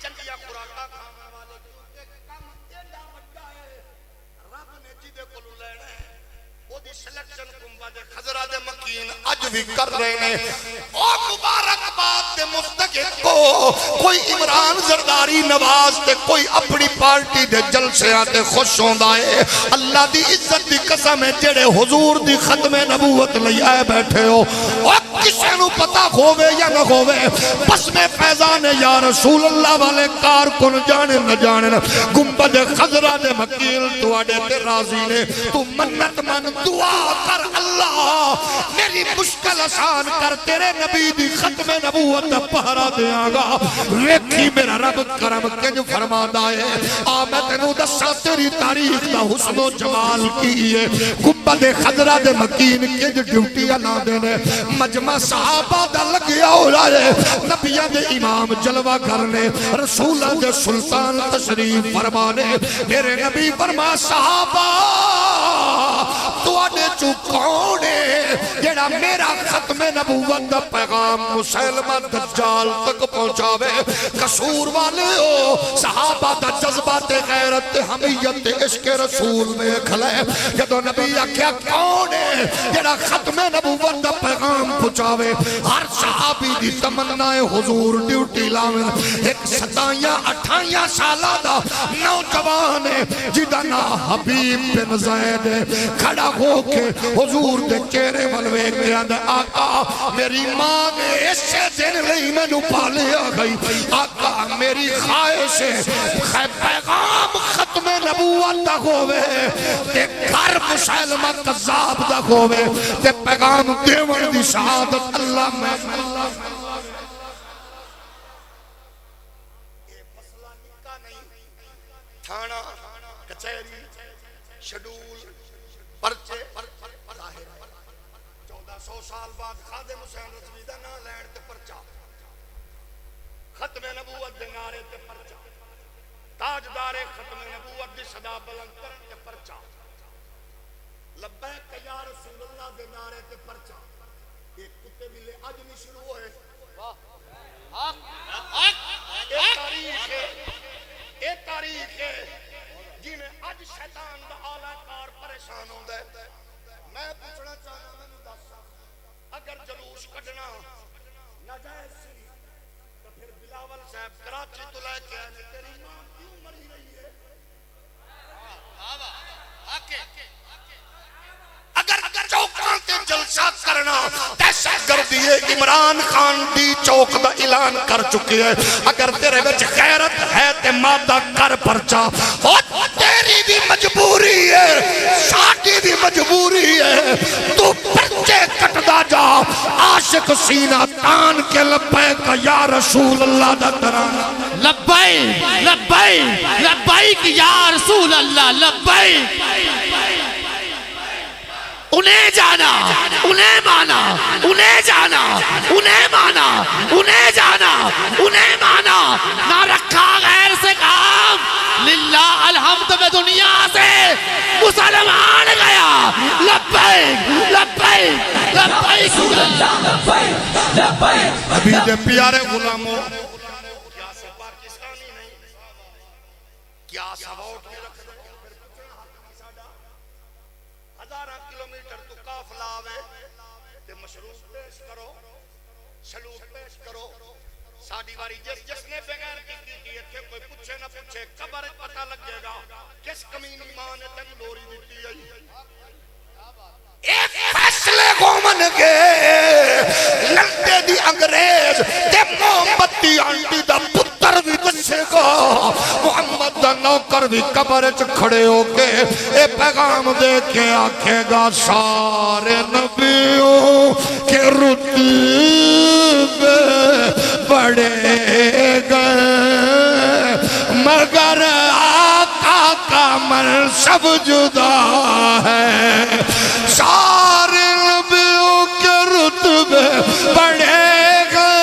C: چنگیا خوراکاں کھانے والے، کیونکہ کم ایڈا وڈا ہے، رب نے جدے کولوں لینا ہے وہ دی سلیکشن گنبد خضرا دے مکین
B: اج بھی کر رہے ہیں۔ او مبارکباد دے مستحق کو کوئی عمران زرداری نواز تے کوئی اپنی پارٹی دے جلسیاں تے خوش ہوندا ہے۔ اللہ دی عزت دی قسم ہے جڑے حضور دی ختم نبوت لئی آئے بیٹھے ہو، او کسے نو پتہ ہووے یا نہ ہووے، بس میں فیضان یا رسول اللہ والے کارکن جانے نہ جانے، گنبد خضرا دے مکین تواڈے تے راضی نے۔ تو منت من دعا کر اللہ میری مشکل آسان کر، تیرے نبی دی ختم نبوت دا پہرا دیاں گا۔ ویکھی میرا رب کرم کنج فرمادا ہے، آ میں تینوں دساں تیری تاریخ دا حسن و جمال کی ہے۔ گنبد خضرا دے مکین کنج ڈیوٹی لاندے نے، مجمع صحابہ دا لگیا ہو رہا ہے، نبیاں دے امام جلوہ گھر نے، رسولاں دے سلطان تشریف فرمانے۔ میرے نبی فرما صحابہ تواڈے چوں کون ہے جڑا میرا ختم نبوت دا پیغام مسلمہ دجال تک پہنچاوے؟ قصور والے ہو صحابہ دا جذبات غیرت حمیت عشق رسول میں کھلے۔ جدو نبی آکھیا کون ہے جڑا ختم نبوت دا پیغام پہنچاوے، ہر صحابی دی تمنا حضور ڈیوٹی لاویں۔ ایک 27-28 سالہ دا نوجوان ہے جدا نا حبیب بن زید ہے، کھڑا ہو کے حضور دے چہرے والوے کے اندر آقا میری ماں نے اسے دن لئی میں نو پالیا گئی، آقا میری خواہش ہے پیغام ختم نبوت دا ہووے تے گھر مسلمہ قذاب دا ہووے تے پیغام دیون دی شہادت اللہ میں
C: تھانہ کچہری شیڈول پرچے ظاہر 1400 سال بعد خادم حسین رضوی دا نام لین تے پرچا، ختم نبوت دے نعرے تے پرچا، تاجدار ختم نبوت دی صدا بلند کرن تے پرچا، لبیک یا رسول اللہ دے نعرے تے پرچا۔ ایک کتے ملے اج نہیں شروع ہوئے، اے تاریخ ہے جی میں اج شیطان دا آلہ کار پریشان ہوندا ہے۔ میں پوچھنا چاہنا مینوں دس، اگر جلوس کڈنا ناجائز سی تو پھر بلاول صاحب کراچی تو لے کے آئے تیری ماں کیوں مری رہی ہے؟ اگر چوکاں تے جلسہ کرنا دہشت گردی عمران خان دی چوک دا اعلان کر چکے ہیں، اگر تیرے وچ غیرت ہے تے مادہ کر پرچا، تیری بھی مجبوری ہے ساڈی بھی مجبوری ہے، تو پرچے کٹدا جا، عاشق سینہ تان کے لبیک یا رسول اللہ دا ترانہ۔
D: لبیک لبیک لبیک یا رسول اللہ لبیک۔ انہیں جانا انہیں مانا انہیں جانا انہیں مانا انہیں جانا انہیں مانا، نہ رکھا غیر سے کام، للہ الحمد میں دنیا سے مسلمان گیا۔ لبیک لبیک لبیک لبیک۔
B: نبی دے پیارے غلاموں،
C: کیا سا پاکستانی نہیں، کیا سا ووٹ نہیں رکھ دے؟ ہزاراں کلومیٹر تو قافلہ آوے تے مشروط پیش کرو، سلوک پیش کرو، ساڈی واری جس نے بغیر کی اتھے کوئی پوچھے نہ پوچھے قبر پتہ لگے گا کس کمینی ماں نے تینوں لوری دیتی ہے۔
B: ایک فیصلے کو من کے لندے دی انگریز تے موم بتی آنٹی دا پتر بھی دسے گا محمد دا نوکر بھی قبر وچ کھڑے ہو کے اے پیغام دے کے آکھے گا سارے نبیوں کے رتبے بڑھے گئے مگر آقا کا منصب جدا ہے سارے نبیوں کے رتبے بڑھے گئے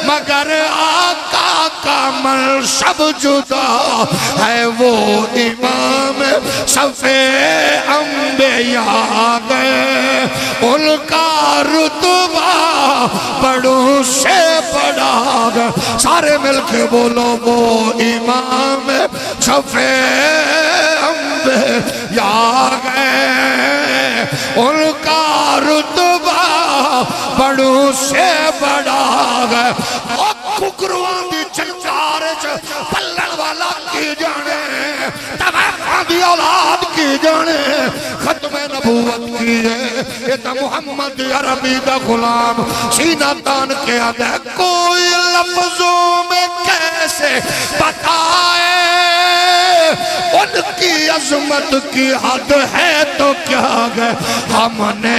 B: مگر آقا کا منصب جدا ہے وہ امام صفِ انبیاء گئے ان کا رتبہ بڑوں سے بڑا گئے سارے مل کے بولو وہ امام صفِ انبیاء گئے ان کا رتبہ بڑوں سے بڑا گئے ککروان دی چنچارے پلن والا کی جانے تبیقان دی اولاد کی جانے ختم نبوت کی ہے یہ تا محمد عربی دا غلام سینہ تان کے آدھے کوئی لفظوں میں کیسے بتائے ان کی عظمت کی حد ہے تو کیا گئے ہم نے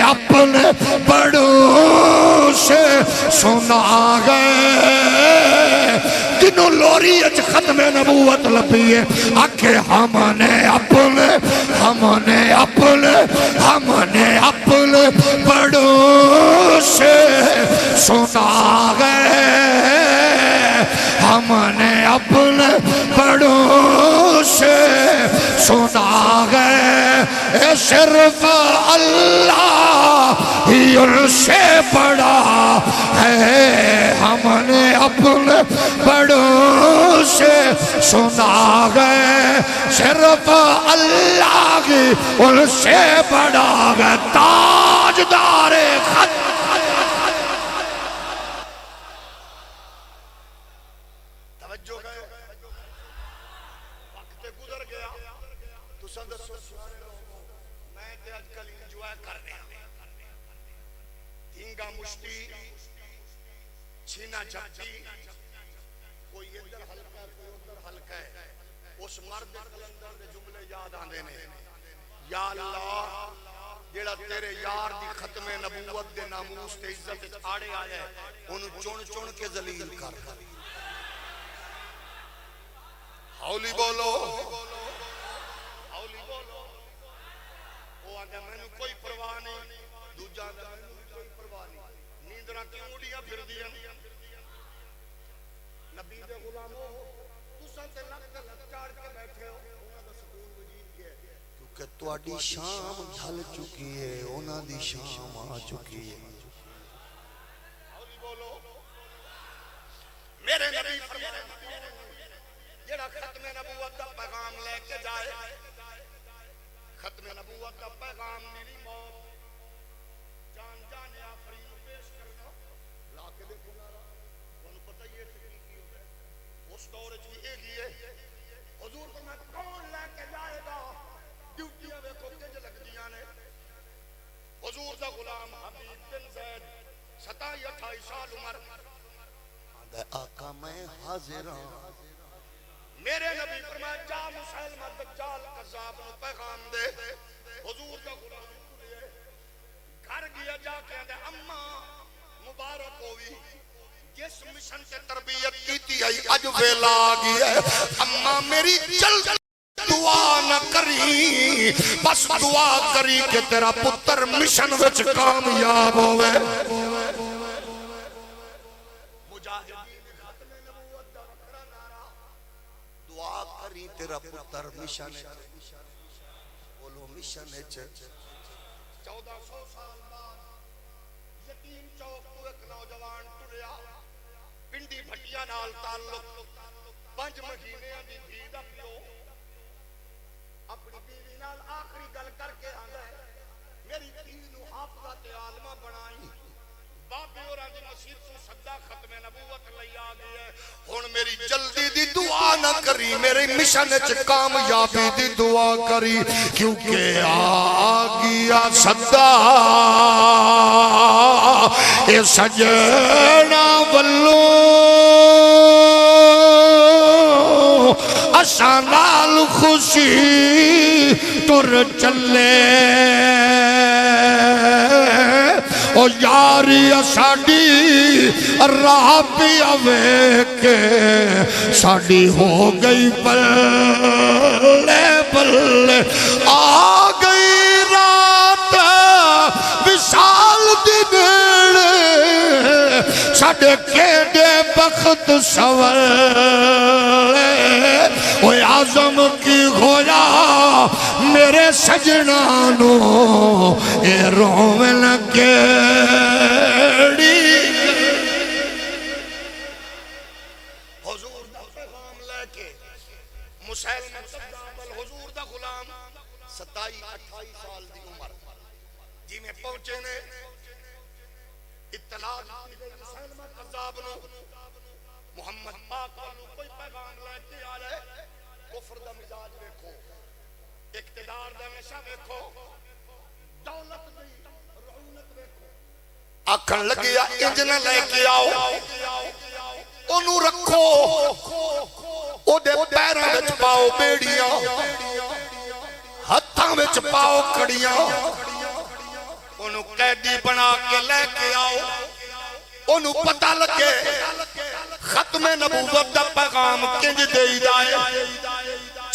B: اپنے بڑوں سے سنا گئے جنہوں لوری اچ ختم نبوت لپیے آکھے ہم نے اپنے بڑوں سے سنا گئے ہم نے اپنے بڑوں سے سنا گئے صرف اللہ ہی ان سے بڑا ہے ہم نے اپنے بڑوں سے سنا گئے صرف اللہ ہی ان سے بڑا گئے تاجدار خط
C: چھینا چاہتی کوئی ادھر ہلکا کوئی ادھر ہلکا ہے اس مرد قلندر دے جملے یاد آندے نے یا اللہ جیڑا تیرے یار دی ختم نبوت دے ناموس تے عزت آڑے آیا ہے انہوں چون چون کے ذلیل کر ہولی بولو وہ آدھے میں نے کوئی پرواہ نہیں دوجہ آدھے میں نے کوئی پرواہ نہیں نیندرہ کی اوڑیاں پھر دیا نبی دے غلاموں تساں تے لگ چاڑ کے بیٹھے ہو انہاں دا سکون وجید کیا ہے کیونکہ تواڈی شام ڈھل چکی ہے انہاں دی شام آ چکی ہے ہولی بولو میرے نبی فرمایا جڑا ختم نبوت دا پیغام لے کے جائے ختم نبوت دا پیغام میری موت جان جان آفرین پیش کرنا لا کے دیکھو نارا انہوں پتہ یہ تکنیکی ہو گئے اس دور جی ایک ہی ہے حضور کو میں کون لے کے جائے گا ڈیوٹیاں دیکھو کج لگ دیاں نے حضور دا غلام حبیب بن زید 27-28 سال عمر آدھے آقا میں حاضر ہوں میرے نبی فرمایا جا مسلمہ دجال قذاب نو پیغام دے حضور دا غلام گھر گیا جا کے آدھے اماں مبارک ہوئی جس مشن سے تربیت کیتی ہے اج ویلا آگئی ہے اماں میری جلد دعا نہ کری بس دعا کری کہ تیرا پتر مشن وچ کامیاب ہوئے تیرا پتر مشن بولو مشن 1400 سال بعد یتیم چوک تو ایک نوجوان ٹریا پنڈی بھٹیا نال تعلق 5 مہینے دی دھی دا پیو اپنی بیوی نال آخری گل کر کے آندا ہے میری دھی نو حافظہ عالمہ بنائی بابے اور دی مسجد تو صدا ختم نبوت لئی آ گئی ہے ہن میری جلدی دی دعا نہ کری میرے مشن وچ کامیابی دی دعا کری کیونکہ آ گیا صدا
B: اے سجنا ولو اساں نال خوشی تر چلے او یاری ساڈی راہ پیا ویکھ کے ساڈی ہو گئی بلے بلے آ گئی رات وصال دی نیڑے ساڈے کیڑے بخت سورے او اعظم کی ہویا میرے سجنانو اے روویں لگیڑی
C: حضور دا پیغام لے کے مسلمہ کذاب الحضور دا غلام 27-28 سال دی عمر جی میں پہنچے نے اطلاع دی گئی مسلمہ کذاب نو محمد پاک والوں کوئی پیغام لے کے آ رہے کفر دا مزاج دیکھو اقتدار دا نشہ دیکھو دولت دی رعونت دیکھو آکھن لگیا انج نہ لے کے آؤ انہوں رکھو او دے پیراں وچ پاؤ بیڑیاں ہتھاں وچ پاؤ کڑیاں انہوں قیدی بنا کے لے کے آؤ انہوں پتہ لگے ختم نبوت دا پیغام کنج دے جائے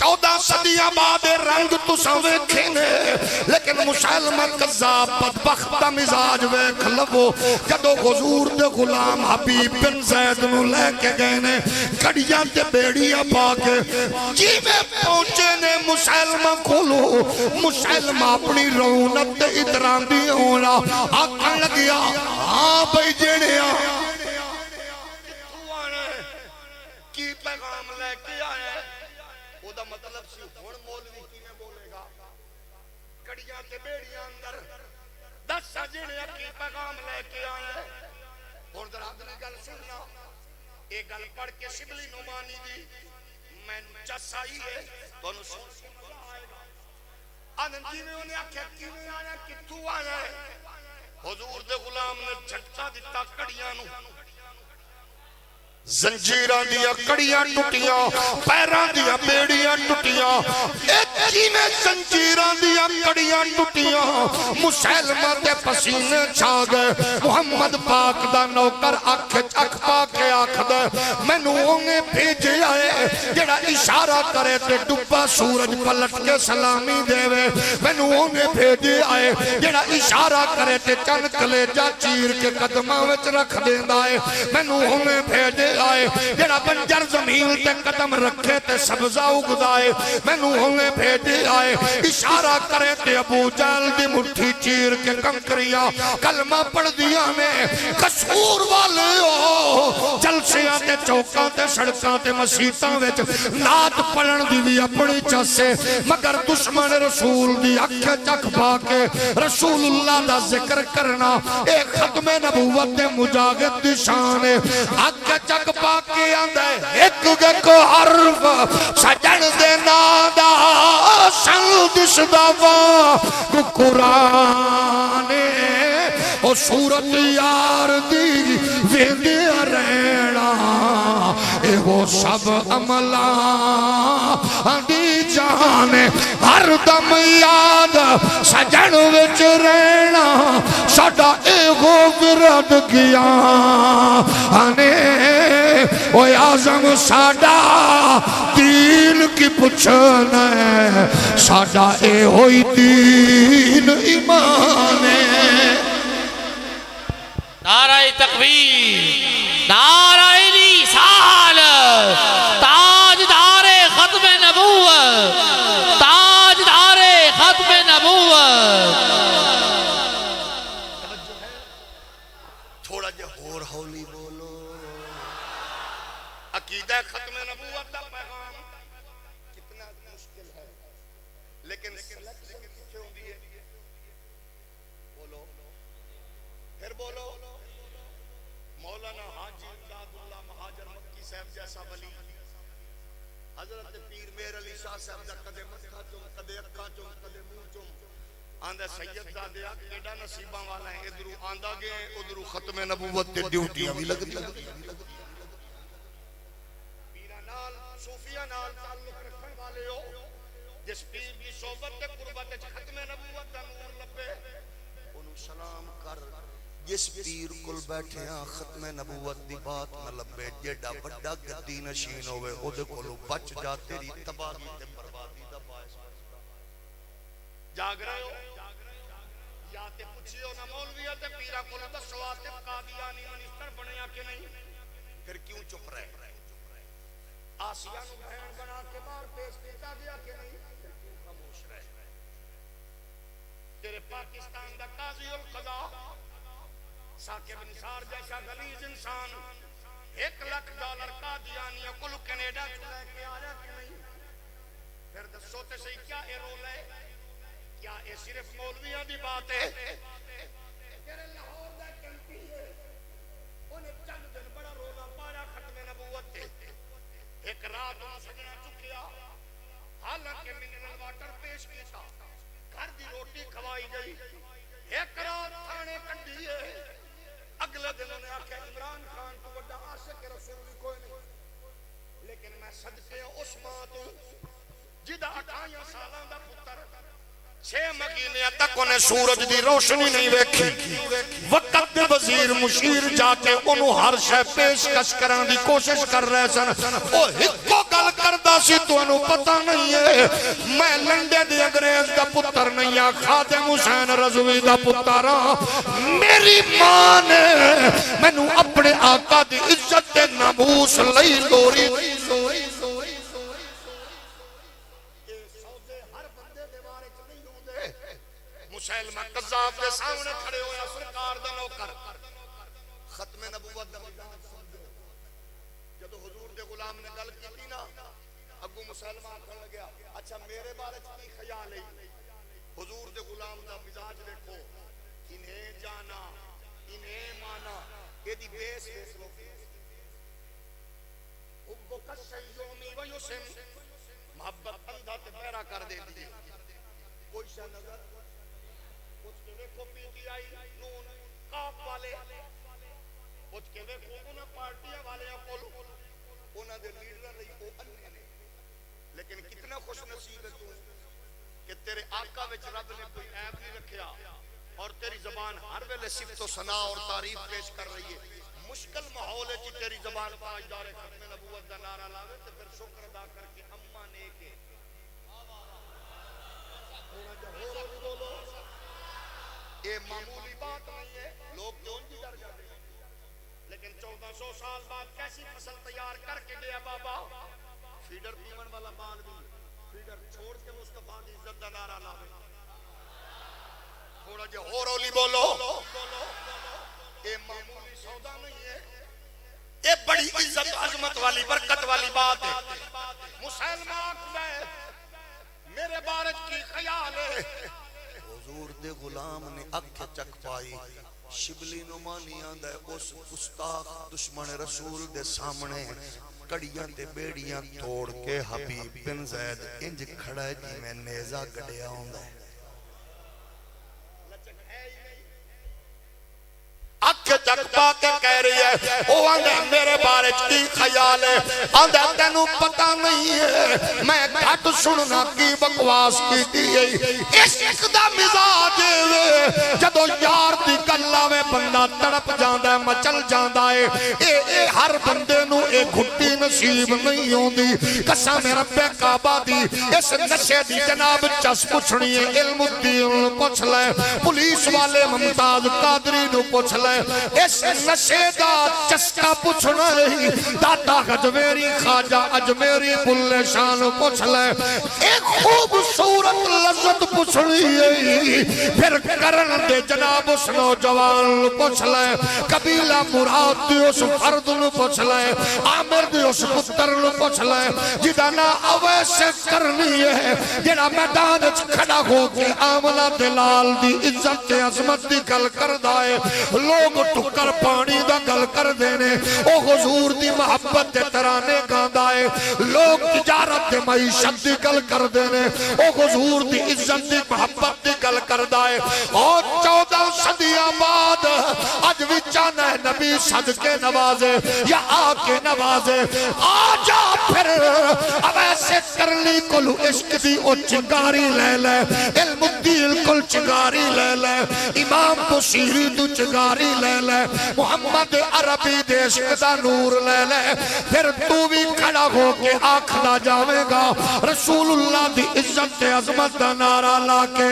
C: 14 صدیاں بعد رنگ تو ویکھے نے لیکن مسلمہ کذاب بدبخت دا مزاج ویکھ لو جدو حضور دے غلام حبیب بن زید نو لے کے گئے نے کڑیاں تے بیڑیاں پا کے جی میں پہنچے نے مسلمہ کھولو مسلمہ اپنی رونت تے ادران دی ہونا آکھن لگیا ہاں بھائی جڑیاں کی پیغام لے کے آیا وہ دا مطلب سی ہون مولوی کی میں بولے گا کڑیاں تے بیڑیاں اندر 10 سجنیاں کی پیغام لے کے آیا اور در اگلی گل سننا ایک گل پڑھ کے شبلی نعمانی دی میں چسائی ہے تو انہوں سن آئے گا آنند جی میں انہیں آکھا کیویں آیا کتوں آیا ہے حضور دے غلام نے جھٹکا دیتا کڑیاں نو زنجیراں دیا کڑیاں ٹوٹیاں پیراں دیا بیڑیاں ٹوٹیاں ایک میں زنجیراں دیا کڑیاں ٹوٹیاں مسلمہ دے پسینے چھا گئے محمد پاک دا نوکر اکھ پا کے آکھ دے میں نو انہیں بھیجے آئے جڑا اشارہ کرے تے ڈبا سورج پلٹ کے سلامی دے وے میں نو انہیں بھیجے آئے جڑا اشارہ کرے تے چند کلیجہ چیر کے قدمہ وچ رکھ دیں دائے میں نو انہیں بھیجے آئے جڑا بنجر زمین تے قدم رکھے تے سبزہ اگدائے میں نو انہیں بھیجے آئے اشارہ کرے تے ابو جہل دی مٹھی چیر کے کنکریاں کلمہ پڑھ دیا میں قصور والے ہو جلسیاں تے چوکاں تے سڑکاں تے مسیتاں وچ نات پڑھن دی بھی اپنی چاسے مگر دشمن رسول دی اکھے چک پا کے رسول اللہ دا ذکر کرنا ایک ختم نبوت دے مجاہد دی شان ہے اکھے چک پا کے آندھا ہے ایک گک حرف سجن دے نادا سندس دوا قرآن او صورت یار دی ویندے رہنا اے وہ سب عملان دی جانے ہر دم یاد سجن وچ رہنا ساڈا اے وہ ورد گیا آنے او اعظم ساڈا دین کی پچھنا ہے ساڈا اے ہوئی دین ایمان ہے
D: نعرہ تکبیر نعرہ رسالت تاجدار ختم نبوت تاجدار ختم نبوت
C: تھوڑا جا ہور ہولی بولو عقیدہ ختم نبوت دا پیغام کتنا مشکل ہے لیکن سلیکشن کتنے ہوندی ہے بولو پھر بولو مولانا حاجی امداد اللہ مہاجر مکی صاحب جیسا ولی حضرت پیر میر علی شاہ صاحب دا کدے متھا چم کدے اکھاں چم کدے منہ چم آندہ سید دادیا کیڑا نصیباں والا ہے ادھرو آندہ گئے ادھرو ختم نبوت تے ڈیوٹیاں بھی لگ دی پیرا نال صوفیہ نال تعلق رکھن والے ہو جس پیر کی صحبت تے قربت تے ختم نبوت دا نور لبے انہوں سلام کر جس پیر کل بیٹھے ہیں ختم نبوت دی بات نہ لبے جیڑا بڑا گدی نشین ہوئے او دے کولو بچ جا تیری تباہی تے بربادی دا باعث جاگ رہے ہو یا تے پوچھیو نہ مولویہ تے پیرا کول دسو آتے قادیانی منسٹر بنیا کہ نہیں پھر کیوں چپ رہے آسیہ نو بہن بنا کے باہر پیش کیتا گیا کہ نہیں پھر کیوں خاموش رہے تیرے پاکستان دا قاضی القضاء ثاقب نثار جیسا غلیظ انسان $1,00,000 قادیانیوں کو کینیڈا چلے کے آیا کہ نہیں پھر دسو تے صحیح کیا اے رول ہے کیا اے صرف مولویاں دی بات ہے تیرے لاہور دا کینٹی ہے انہیں چند دن بڑا رولا پایا ختم نبوت تے ایک رات انہوں سجنا چکیا حالانکہ منرل واٹر پیش کیتا گھر دی روٹی کھوائی گئی ایک رات تھانے کڈی ہے اگلے دن انہیں آکھا عمران خان کو بڑا عاشق رسول بھی کوئی نہیں لیکن میں صدقے اس ماں تو جدہ 28 سالان دا پتر 6 مہینے تک انہیں سورج دی روشنی نہیں ویکھی وقت دے وزیر مشیر جا کے انہوں ہر شے پیش کش کرن دی کوشش کر رہے سن او ہکو گل کردا سی تو انہوں پتہ نہیں ہے میں لنڈے دی انگریز دا پتر نہیں ہے خادم حسین رضوی دا پتر میری ماں نے میں نو اپنے آقا دی عزت تے ناموس لئی لوری مسلمہ قذاب کے سامنے کھڑے ہوئے سرکار دا نوکر ختم نبوت دا مجاہد سمجھو جدو حضور دے غلام نے گل کی تھی نا اگو مسلمہ آکھن لگیا اچھا میرے بارے کی خیال ہے حضور دے غلام دا مزاج دیکھو انہیں جانا انہیں مانا یہ دی بیس لو حبو کسی یومی ویسم محبت اندھا تے پیرا کر دے دی کوئی شاہ نظر دیکھو پی ٹی آئی نون کاپ والے پوچھ کے دیکھو انہاں پارٹیاں والے اپولو انہاں دے لیڈر رہی وہ انہیں نے لیکن کتنا خوش نصیب ہے تو کہ تیرے آقا وچ رب نے کوئی عیب نہیں رکھیا اور تیری زبان ہر ویلے صفت و ثنا اور تعریف پیش کر رہی ہے مشکل ماحول ہے کہ تیری زبان تاجدار ختم نبوت دا نعرہ لاوے تو پھر شکر ادا کر کے اما نیک ہے یہ معمولی بات نہیں ہے لوگ کیوں نہیں ڈر جاتے ہیں لیکن 1400 سال بعد کیسی فصل تیار کر کے دیا بابا فیڈر پیمن والا بال بھی فیڈر چھوڑ کے مصطفیٰ کی عزت دا نعرہ لاوے تھوڑا جو اور اولی بولو یہ معمولی سودا نہیں ہے یہ بڑی عزت عظمت والی برکت والی بات ہے مسلمہ آکھدا ہے میرے بارے کی خیال ہے حضور دے غلام نے اکھ چک پائی شبلی نمانی آندہ اس گستاخ دشمن رسول دے سامنے کڑیاں تے بیڑیاں توڑ کے حبیب بن زید انج کھڑا ہے جی میں نیزہ گڑیا ہوندہ ہے اکھ چک پا کے کہہ رہی ہے او آندہ میرے بارے کی خیال ہے آندہ تینو پتہ نہیں ہے میں گھٹ سننا کی بکواس کی دیئے عشق دا مزاج ہے جدو یار دی گلا میں بندہ تڑپ جاندہ ہے مچل جاندہ ہے اے ہر بندے نو اے گھٹی نصیب نہیں ہوندی قسم رب کعبہ دی اس نشے دی جناب چس پچھنی ہے علم الدین پوچھ لے پولیس والے ممتاز قادری نو پوچھ لے اس نشے دا چسکا پوچھنا رہی داتا غجویری خواجہ اجمیری بلے شان پوچھ لے ایک خوبصورت لذت پوچھنی ہے پھر کرن دے جناب اس نوجوان پوچھ لے قبیلہ مراد دی اس فرد نو پوچھ لے عامر دی اس پتر نو پوچھ لے جدانا اویسے کرنی ہے جنا میدان کھڑا ہو کے آمنہ دلال دی عزت عظمت دی گل کر دائے لوگ ٹکر پانی دا گل کر دینے او حضور دی محبت دے ترانے گاندائے لوگ
B: تجارت دے معیشت دی گل کر دینے او حضور دی عزت دی محبت دی گل کر دائے اور 14 صدیاں بعد اج وچانا ہے نبی صدقے نوازے یا آ کے نوازے آ جا پھر اب ایسے کرنی کلو عشق دی او چنگاری لے لے علم الدین کل چنگاری لے لے امام بصیری دو چنگاری لے لے محمد عربی دے عشق دا نور لے لے پھر تو بھی کھڑا ہو کے آکھنا جاوے گا رسول اللہ دی عزت عظمت دا نعرہ لا کے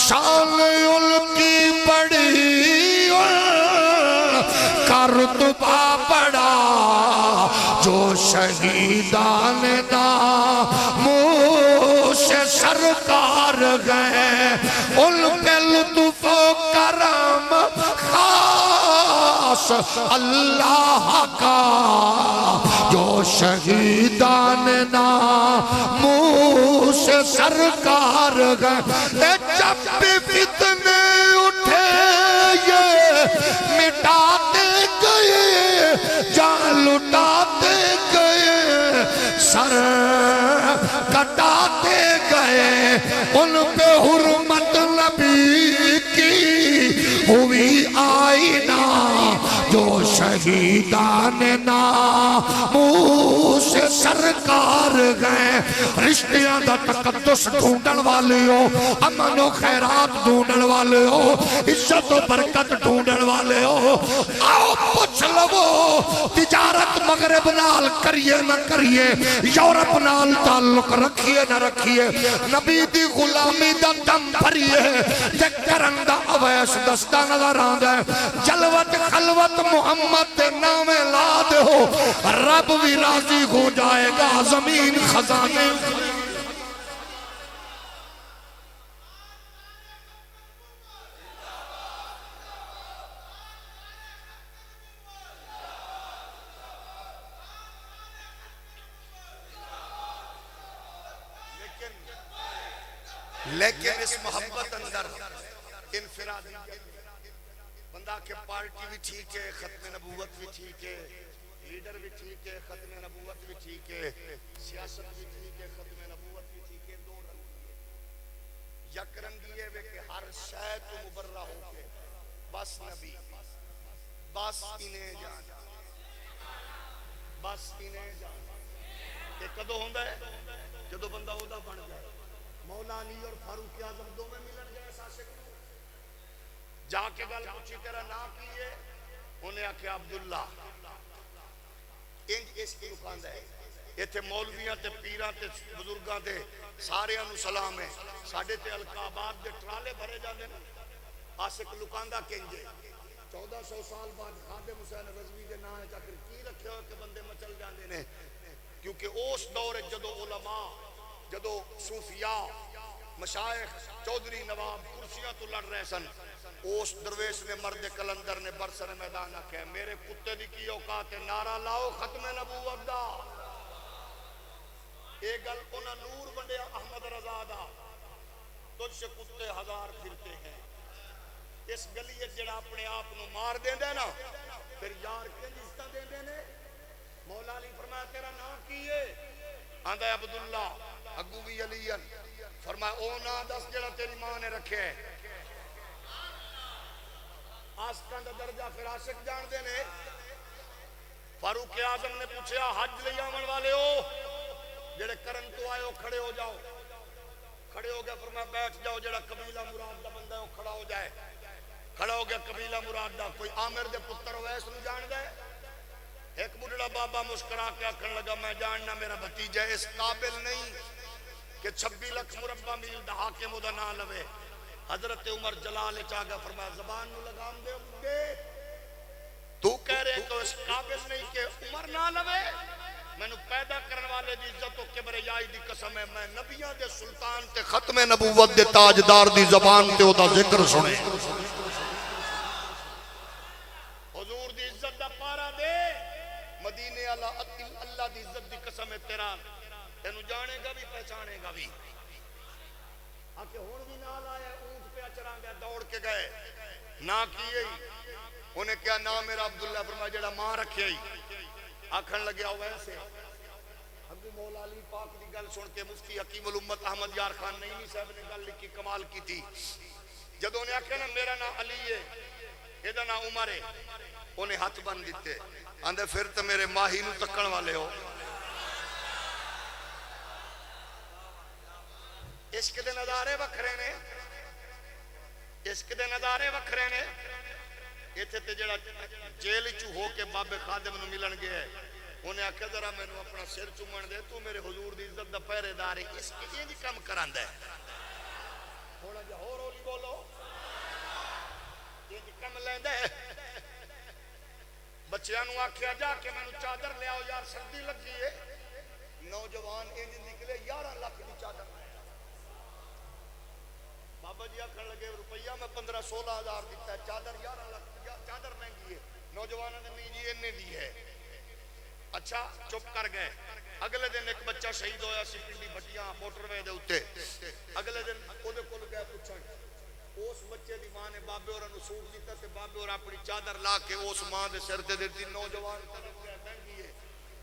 B: شان ان کی بڑی کرتبہ بڑا جو شہیدان ناموش سرکار گئے ان پہ لطف و کرم خاص اللہ کا جو شہیدان ناموش سرکار گئے جب بھی فتنے اٹھے یہ مٹاتے گئے جان لٹاتے گئے سر کٹاتے گئے ان پہ حرمت نبی کی ہوئی آئینہ جو شہیدان ناموس سرکار گئے رشتیاں دا تقدس ڈھونڈن والے ہو امن و خیرات ڈھونڈن والے ہو عزت و برکت ڈھونڈن والے ہو آؤ پوچھ لو تجارت مغرب نال کریے نہ کریے یورپ نال تعلق رکھیے نہ رکھیے نبی دی غلامی دا دم بھریے کرن دا اویس دستا نظر آندا ہے جلوت خلوت محمد دے نام لا دے ہو رب بھی راضی ہو جائے گا زمین خزانے
C: لیکن اس محبت اندر انفرادی بندہ کے پارٹی بھی ٹھیک ہے ختم نبوت بھی ٹھیک ہے لیڈر بھی ٹھیک ہے ختم نبوت بھی ٹھیک ہے سیاست بھی ٹھیک ہے ختم نبوت بھی ٹھیک ہے دو رنگی یک رنگی ہے کہ ہر شے تو مبرہ ہو کے بس نبی بس انہیں جانا بس انہیں جانا کہ کدو ہوندہ ہے جدو بندہ عہدہ بن جائے مولا علی اور فاروق اعظم دو میں ملن گئے عاشق جا کے گل پوچھی تیرا نام کی ہے انہیں آکھے عبداللہ انج اس کی رکاندہ ہے ایتھے مولویاں تے پیراں تے بزرگاں تے سارے انو سلام ہے ساڑھے تے القابات دے ٹرالے بھرے جاندے نا عاشق لکاندہ کنجے 1400 سال بعد خادم حسین رضوی دے نام ہے چاکر کی رکھے ہو کہ بندے مچل جاندے نے کیونکہ اس دور جدو علماء جدو صوفیاء مشائخ چودھری نواب کرسیاں تو لڑ رہے سن اس درویش نے مرد کلندر نے برسر میدان آکھے میرے کتے دی کی اوقات نعرہ لاؤ ختم نبوت دا ایک گل انہا نور بندیا احمد رضا دا تجھ سے کتے ہزار پھرتے ہیں اس گلی جڑا اپنے آپ نو مار دیں دے نا پھر یار کے جستا دیں دے نے مولا علی فرمایا تیرا نام کیے آندھا ہے عبداللہ اگو بھی علیین فرمایا او نا دس جڑا تیری ماں نے رکھے آسکان دا درجہ پھر عاشق جان دینے فاروق اعظم نے پوچھا حج لے آمن والے ہو جڑے کرن تو آئے ہو کھڑے ہو جاؤ کھڑے ہو گیا فرمایا بیٹھ جاؤ جڑا قبیلہ مراد دا بندہ ہے وہ کھڑا ہو جائے کھڑا ہو گیا قبیلہ مراد دا کوئی عامر دے پتر ویس نو جان دے ایک بڑھڑا بابا مسکرا کے آکھن لگا میں جاننا میرا بھتیجا اس قابل نہیں کہ 26 لکھ مربع میل دا حاکم دا نہ لوے حضرت عمر جلال چاگا فرمایا زبان نو لگام دے بڑھے تو کہہ رہے کہ اس قابل نہیں کہ عمر نہ لوے میں نو پیدا کرن والے دی عزت و کبریائی دی قسم ہے میں نبیان دے سلطان تے ختم نبوت دے تاجدار دی زبان تے او دا ذکر سنے حضور دی عزت دا پارا دے مدینے اللہ دی عزت دی قسم ہے تیرا تینو جانے گا بھی پہچانے گا بھی آکے ہون بھی نال آیا اونٹ پہ اچران گیا دوڑ کے گئے نہ کیے ہی انہیں کیا نام میرا عبداللہ فرمایا جڑا ماں رکھے ہی آکھن لگیا ویسے جدو مولا علی پاک دی گل سن کے مفتی حکیم الامت احمد یار خان نعیمی صاحب نے گل لکھی کمال کی تھی جدو نے آخیا نا میرا نام علی ہے یہ نام عمر ہے انہیں ہاتھ بن دیتے آندے پھر تو میرے ماہی نو تکن والے ہو عشق دے نظارے وکھرے نے عشق دے نظارے وکھرے نے ایتھے تے جڑا جیل چو ہو کے بابے خادم نو ملن گیا ہے انہیں آکھیا ذرا مینوں اپنا سر چومن دے تو میرے حضور دی عزت دا پہرے دار ہے اس کے جی کم کراندا ہے تھوڑا جہا ہور ہولی بولو یہ جی کم لیندا ہے بچیاں نو آکھیا جا کے مینوں چادر لے آؤ یار سردی لگی ہے نوجوان انج نکلے 11 لاکھ دی چادر بابا جی آکھن لگے روپیہ میں 15-16 ہزار دیتا ہے چادر 11 لاکھ چادر مہنگی ہے نوجوانوں نے نہیں جی اننے دی ہے اچھا چپ کر گئے اگلے دن ایک بچہ شہید ہویا سی پنڈی بھٹیاں موٹر وے دے اوتے اگلے دن او دے کول گئے پوچھن اس بچے دی ماں نے بابے اوراں نو سوٹ دیتا تے بابے اور اپنی چادر لا کے اس ماں دے سر تے دتی نوجوان مہنگی ہے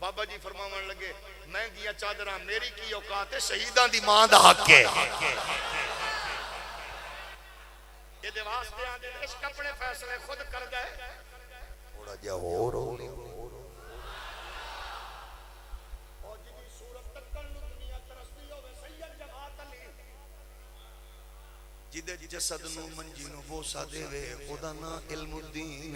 C: بابا جی فرماون لگے مہنگیاں چادراں میری کی اوقات ہے شہیداں دی ماں دا حق ہے یہ دے واسطے آندے عشق اپنے فیصلے خود کردا ہے
A: تھوڑا جہا ہور ہو
C: اور جدی صورت تکن نو دنیا ترستی ہوے سید جماعت علی
A: جدے جسد نو منجی نو بوسا دے وے خدا نا علم الدین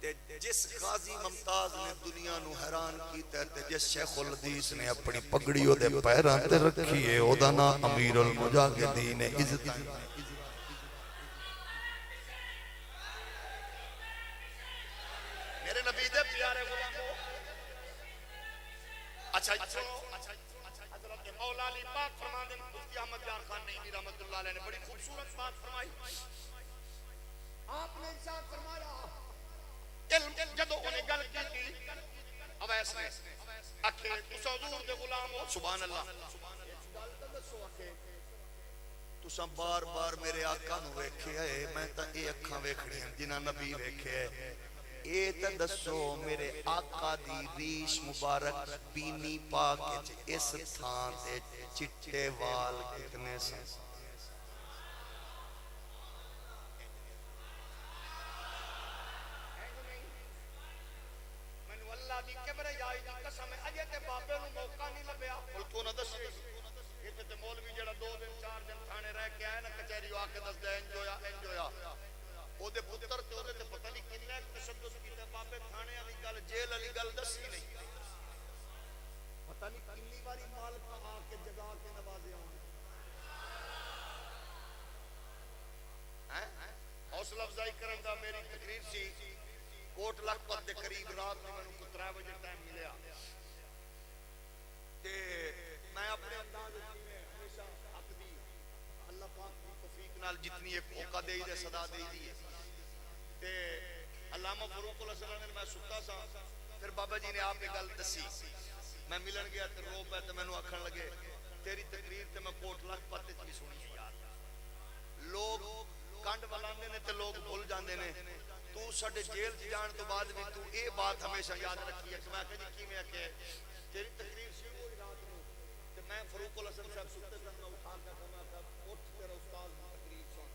A: تے جس غازی ممتاز نے دنیا نو حیران کیتا تے جس شیخ الحدیث نے اپنی پگڑی او دے پیراں تے رکھی ہے او دا نا امیر المجاہدین عزت
C: میرے نبی دے پیارے غلامو اچھا حضرت مولا علی پاک فرماندے مفتی احمد یار خان نعیمی رحمۃ اللہ علیہ نے بڑی خوبصورت بات فرمائی آپ نے ارشاد فرمایا علم جدو انہیں گل کی اویس نے اکھے تساں حضور دے غلام ہو سبحان اللہ گل تے دسو اکھے
A: تساں بار بار میرے آقا نو ویکھیا ہے میں تا اے اکھاں ویکھڑیاں جنہاں نبی ویکھیا ہے اے تے دسو میرے آقا دی ریش مبارک بینی پاک اس تھان تے چٹے وال کتنے سن
C: مینوں اللہ دی کبریائی دی قسم اجے تے بابے نو موقع نہیں لبیا ملکوں نہ دسی ایتھے تے مولوی جڑا 2 دن 4 دن تھانے رہ کے آیا نا کچہری آ کے دس دے انج ہویا او دے پتر تے او دے پتہ نہیں کنے تشدد کیتا بابے تھانے والی گل جیل والی گل دسی نہیں پتہ نہیں کتنی باری مالک آ کے جگا کے نوازے ہوں حوصلہ افزائی کرن دا میری تقریر سی کوٹ لکھپت دے قریب رات میں مینوں 3 بجے ٹائم ملیا تے میں اپنے انداز میں ہمیشہ حق دی اللہ پاک دی توفیق نال جتنی ایک موقع دے دے صدا دے دی تے علامہ فاروق الحسن نے میں ستا سا پھر بابا جی نے آپ نے گل دسی میں ملن گیا تے رو پے تے مینوں آکھن لگے تیری تقریر تے میں کوٹ لکھپت تے بھی سنی ہے یار لوگ کنڈ ولاندے نے تے لوگ بھول جاندے نے تو ساڈے جیل چ جان تو بعد بھی تو اے بات ہمیشہ یاد رکھی ہے کہ میں کہی کیویں کہ تیری تقریر سی ہوئی رات نو تے میں فاروق الحسن صاحب ستے سن میں اٹھا کے کہا کہ اٹھ تیرا استاد دی تقریر سن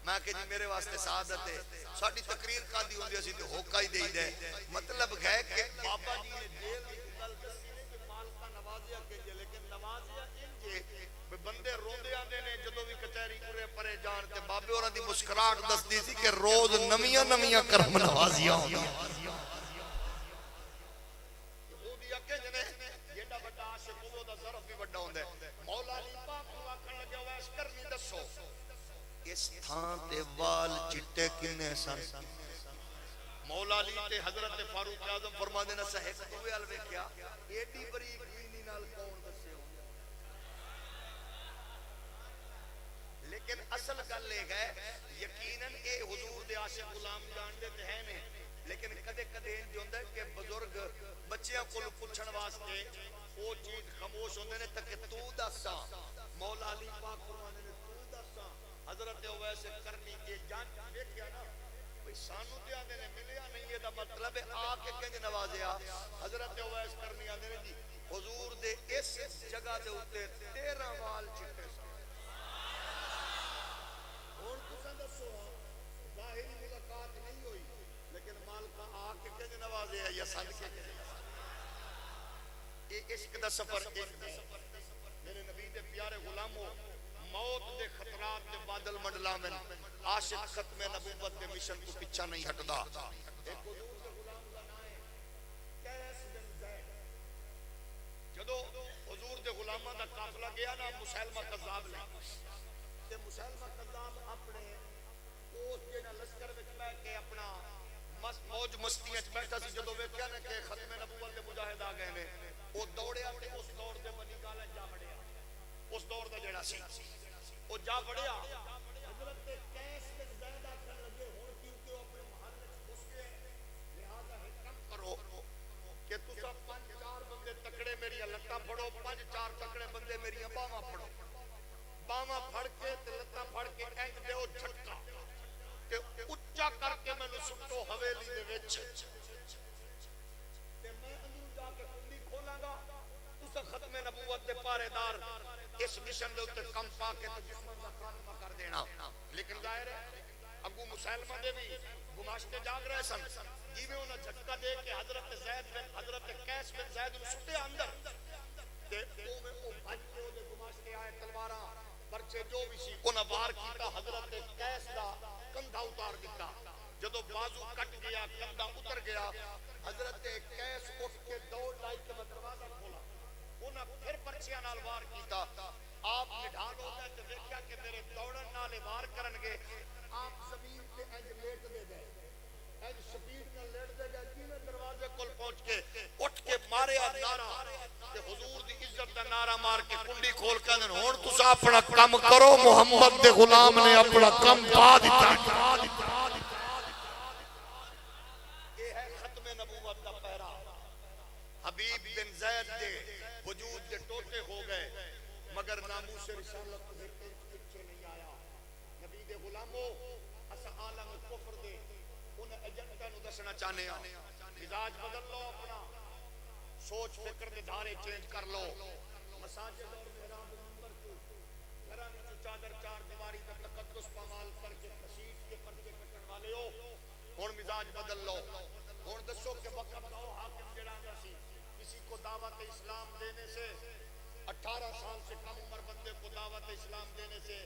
C: میں کہ جی میرے واسطے سعادت ہے ساڈی تقریر کادی ہوندی اسی تے ہوکا ہی دئی دے مطلب ہے کہ بابا جی نے جیل دی گل دسی نہیں کہ مالکا نوازیا کہ لیکن نوازیا انجے بندے روندے آندے نے جدوں بھی کچہری پورے پرے جان تے بابے اوراں دی مسکراہٹ دسدی سی کہ روز نویاں نویاں کرم نوازیاں ہوندیاں یہودی اکھے جنے جیڑا بڑا عاشق او دا ظرف بھی بڑا ہوندا ہے مولا علی پاک نو آکھن لگا ویس کرنی دسو
A: اس تھان تے وال چٹے کنے سن
C: مولا علی تے حضرت فاروق اعظم فرماندے نے صحیح دوے ال ویکھیا ایڈی بریک بینی نال کون دسے لیکن اصل گل یہ ہے یقیناً اے حضور دے عاشق غلام جان دے تے ہیں نے لیکن کدے کدے انج ہوندا ہے کہ بزرگ بچیاں کول پوچھن واسطے او چیز خاموش ہوندے نے تاکہ تو دسا مولا علی پاک فرماندے نے تو دسا حضرت اویس کرنی کے جان ویکھیا نا بھئی سانو تے آندے نے ملیا نہیں اے دا مطلب ہے آ کے کنج نوازیا حضرت اویس کرنی آندے نے جی حضور دے اس جگہ دے اوتے 13 وال چٹے سن ہن تساں دسو ظاہری ملاقات نہیں ہوئی لیکن مالکا آ کے کنج نوازیا یا سن کے یہ عشق دا سفر میرے نبی دے پیارے غلاموں موت دے خطرات دے بادل منڈلاویں عاشق ختم نبوت دے مشن کو پیچھا نہیں ہٹدا ایک حضور دے غلام دا نام ہے قیس بن زید جدو حضور دے غلاماں دا قافلہ گیا نا مسیلمہ کذاب لے تے مسیلمہ کذاب اپنے اس جڑا لشکر وچ بیٹھ کے اپنا موج مستیاں وچ بیٹھا سی جدو ویکھیا نا کہ ختم نبوت دے مجاہد آ گئے نے وہ دوڑیا تے اس دور دے بنی گالا جا بڑیا اس دور دا جڑا سی وہ جا بڑیا حضرت قیس بن زید آکھن لگے ہن کیونکہ وہ اپنے محل وچ گھس گئے لہذا ایک کم کرو کہ تساں 5-4 بندے تکڑے میری لتاں پھڑو 5-4 تکڑے بندے میری باواں پھڑو باواں پھڑ کے تے لتاں پھڑ کے اینج دیو جھٹکا تے اونچا کر کے مینوں سٹو حویلی دے وچ تے میں اندر جا کے کنڈی کھولاں گا تساں ختم نبوت دے پارے دار اس مشن دے اوتے کم پا کے تے دشمن دا خاتمہ کر دینا لیکن ظاہر ہے ابو مسیلمہ دے بھی گماشتے جاگ رہے سن جیویں انہاں جھٹکا دے کے حضرت قیس بن زید نوں سٹیا اندر تے او بھج کے او دے گماشتے آئے تلواراں پرچے جو بھی سی انہاں وار کیتا حضرت قیس دا کندھا اتار دیتا جدو بازو کٹ گیا کندھا اتر گیا حضرت قیس اٹھ کے دوڑ لائی کہ میں دروازہ کھولا انہاں پھر پرچیاں نال وار کیتا آپ نڈھال ہو گئے تو دیکھا کہ میرے دوڑن نال وار کرن گے آپ زمین تے انج لیٹ دے گئے انج سپیڈ نال لیٹ دے گئے کیویں دروازے کول پہنچ کے اٹھ کے ماریا نعرہ تے حضور دی عزت دا نعرہ مار کے کنڈی کھول کے ہن تساں اپنا کم کرو محمد دے غلام نے اپنا کم پا دتا یہ ہے ختم نبوت دا پہرا حبیب بن زید دے وجود دے ٹوٹے ہو گئے مگر ناموس رسالت دے پیچھے نہیں آیا نبی دے غلاموں اس عالم کفر دے ان ایجنٹاں نوں دسنا چاہنے ہاں مزاج بدل لو اپنا سوچ فکر دے دھارے چینج کر لو مساجد اور محراب منبر کو گھراں وچ چادر چار دیواری دا تقدس پامال کر کے کشیش کے پرچے کٹن والے ہو ہن مزاج بدل لو ہن دسو کہ وقت دو حاکم جڑا سی کسی کو دعوت اسلام دینے سے 18 سال سے کم عمر بندے کو دعوت اسلام دینے سے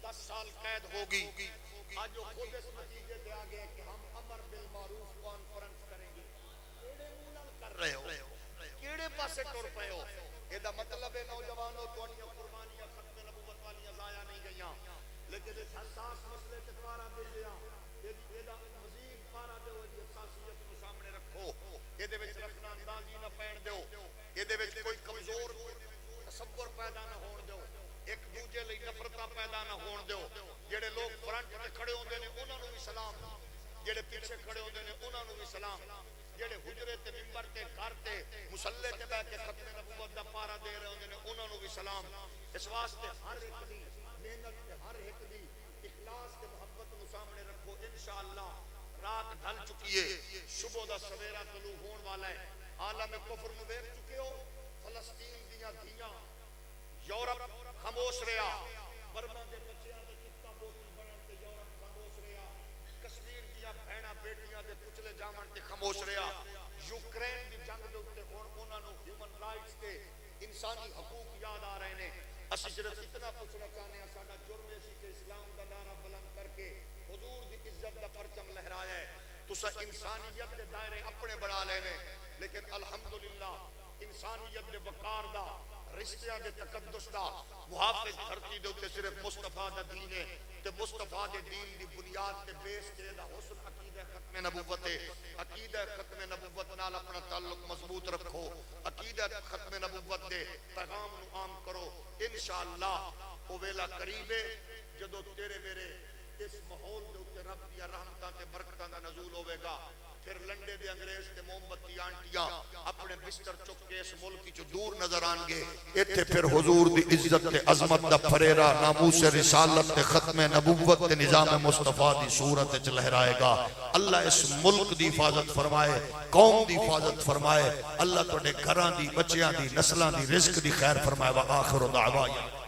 C: 10 سال قید ہوگی آج وہ خود اس نتیجے پہ آ گئے کہ ہم امر بالمعروف کانفرنس کریں گے کیڑے منہ کر رہے ہو کیڑے پاسے ٹر پئے ہو یہ دا مطلب ہے نوجوانوں تہاڈیاں قربانیاں ختم نبوت والیاں ضائع نہیں گئیاں لیکن اس حساس مسئلے تے دوبارہ دے لیا یہ دا مزید پارا دیو دی حساسیت کو سامنے رکھو یہ دے وچ رکھنا اندازی نہ پین دیو یہ دے وچ کوئی کمزور تصور پیدا نہ ہون دیو ایک دوجے لئی نفرتاں پیدا نہ ہون دیو جڑے لوگ فرنٹ تے کھڑے ہوندے نے انہاں نوں بھی سلام جڑے پیچھے کھڑے ہوندے نے انہاں نوں بھی سلام جڑے حجرے تے منبر تے گھر تے مصلی تے بیٹھ کے ختم نبوت دا پارا دے رہے ہوندے نے انہاں نوں بھی سلام اس واسطے ہر ایک دی محنت تے ہر ایک دی اخلاص تے محبت نوں سامنے رکھو انشاءاللہ رات ڈھل چکی ہے صبح دا سویرا طلوع ہون والا ہے عالم کفر نوں دیکھ چکے ہو فلسطین دیاں دھیاں یورپ خاموش رہیا برما دے بچیاں دے کتا بوتل بنن تے یورپ خاموش رہیا کشمیر دیاں بہناں بیٹیاں دے کچلے جاون تے خاموش رہیا یوکرین دی جنگ دے اوتے ہن انہاں نوں ہیومن رائٹس تے انسانی حقوق یاد آ رہے نے اسی صرف اتنا پوچھنا چاہنے ہیں ساڈا جرم ہے کہ اسلام دا نعرہ بلند کر کے حضور دی عزت دا پرچم لہرایا ہے تساں انسانیت دے دائرے اپنے بنا لے نے لیکن الحمدللہ انسانیت دے وقار دا رشتیاں دے تقدس دا محافظ دھرتی دے اوتے صرف مصطفیٰ دا دین ہے تے مصطفیٰ دے دین دی بنیاد تے بیس تے دا حسن عقیدہ ختم نبوت ہے عقیدہ ختم نبوت نال اپنا تعلق مضبوط رکھو عقیدہ ختم نبوت دے پیغام نو عام کرو انشاءاللہ او ویلا قریب ہے جدو تیرے میرے اس ماحول دے اوتے رب دی رحمتاں تے برکتاں دا نزول ہوے گا پھر لنڈے دے انگریز تے موم بتی دی آنٹیاں اپنے بستر چک کے اس ملک چ دور نظر آن گے ایتھے پھر حضور دی عزت تے عظمت دا پھریرا ناموس رسالت تے ختم نبوت تے نظام مصطفیٰ دی صورت وچ لہرائے گا اللہ اس ملک دی حفاظت فرمائے قوم دی حفاظت فرمائے اللہ تواڈے گھراں دی بچیاں دی نسلاں دی رزق دی خیر فرمائے وآخر دعوانا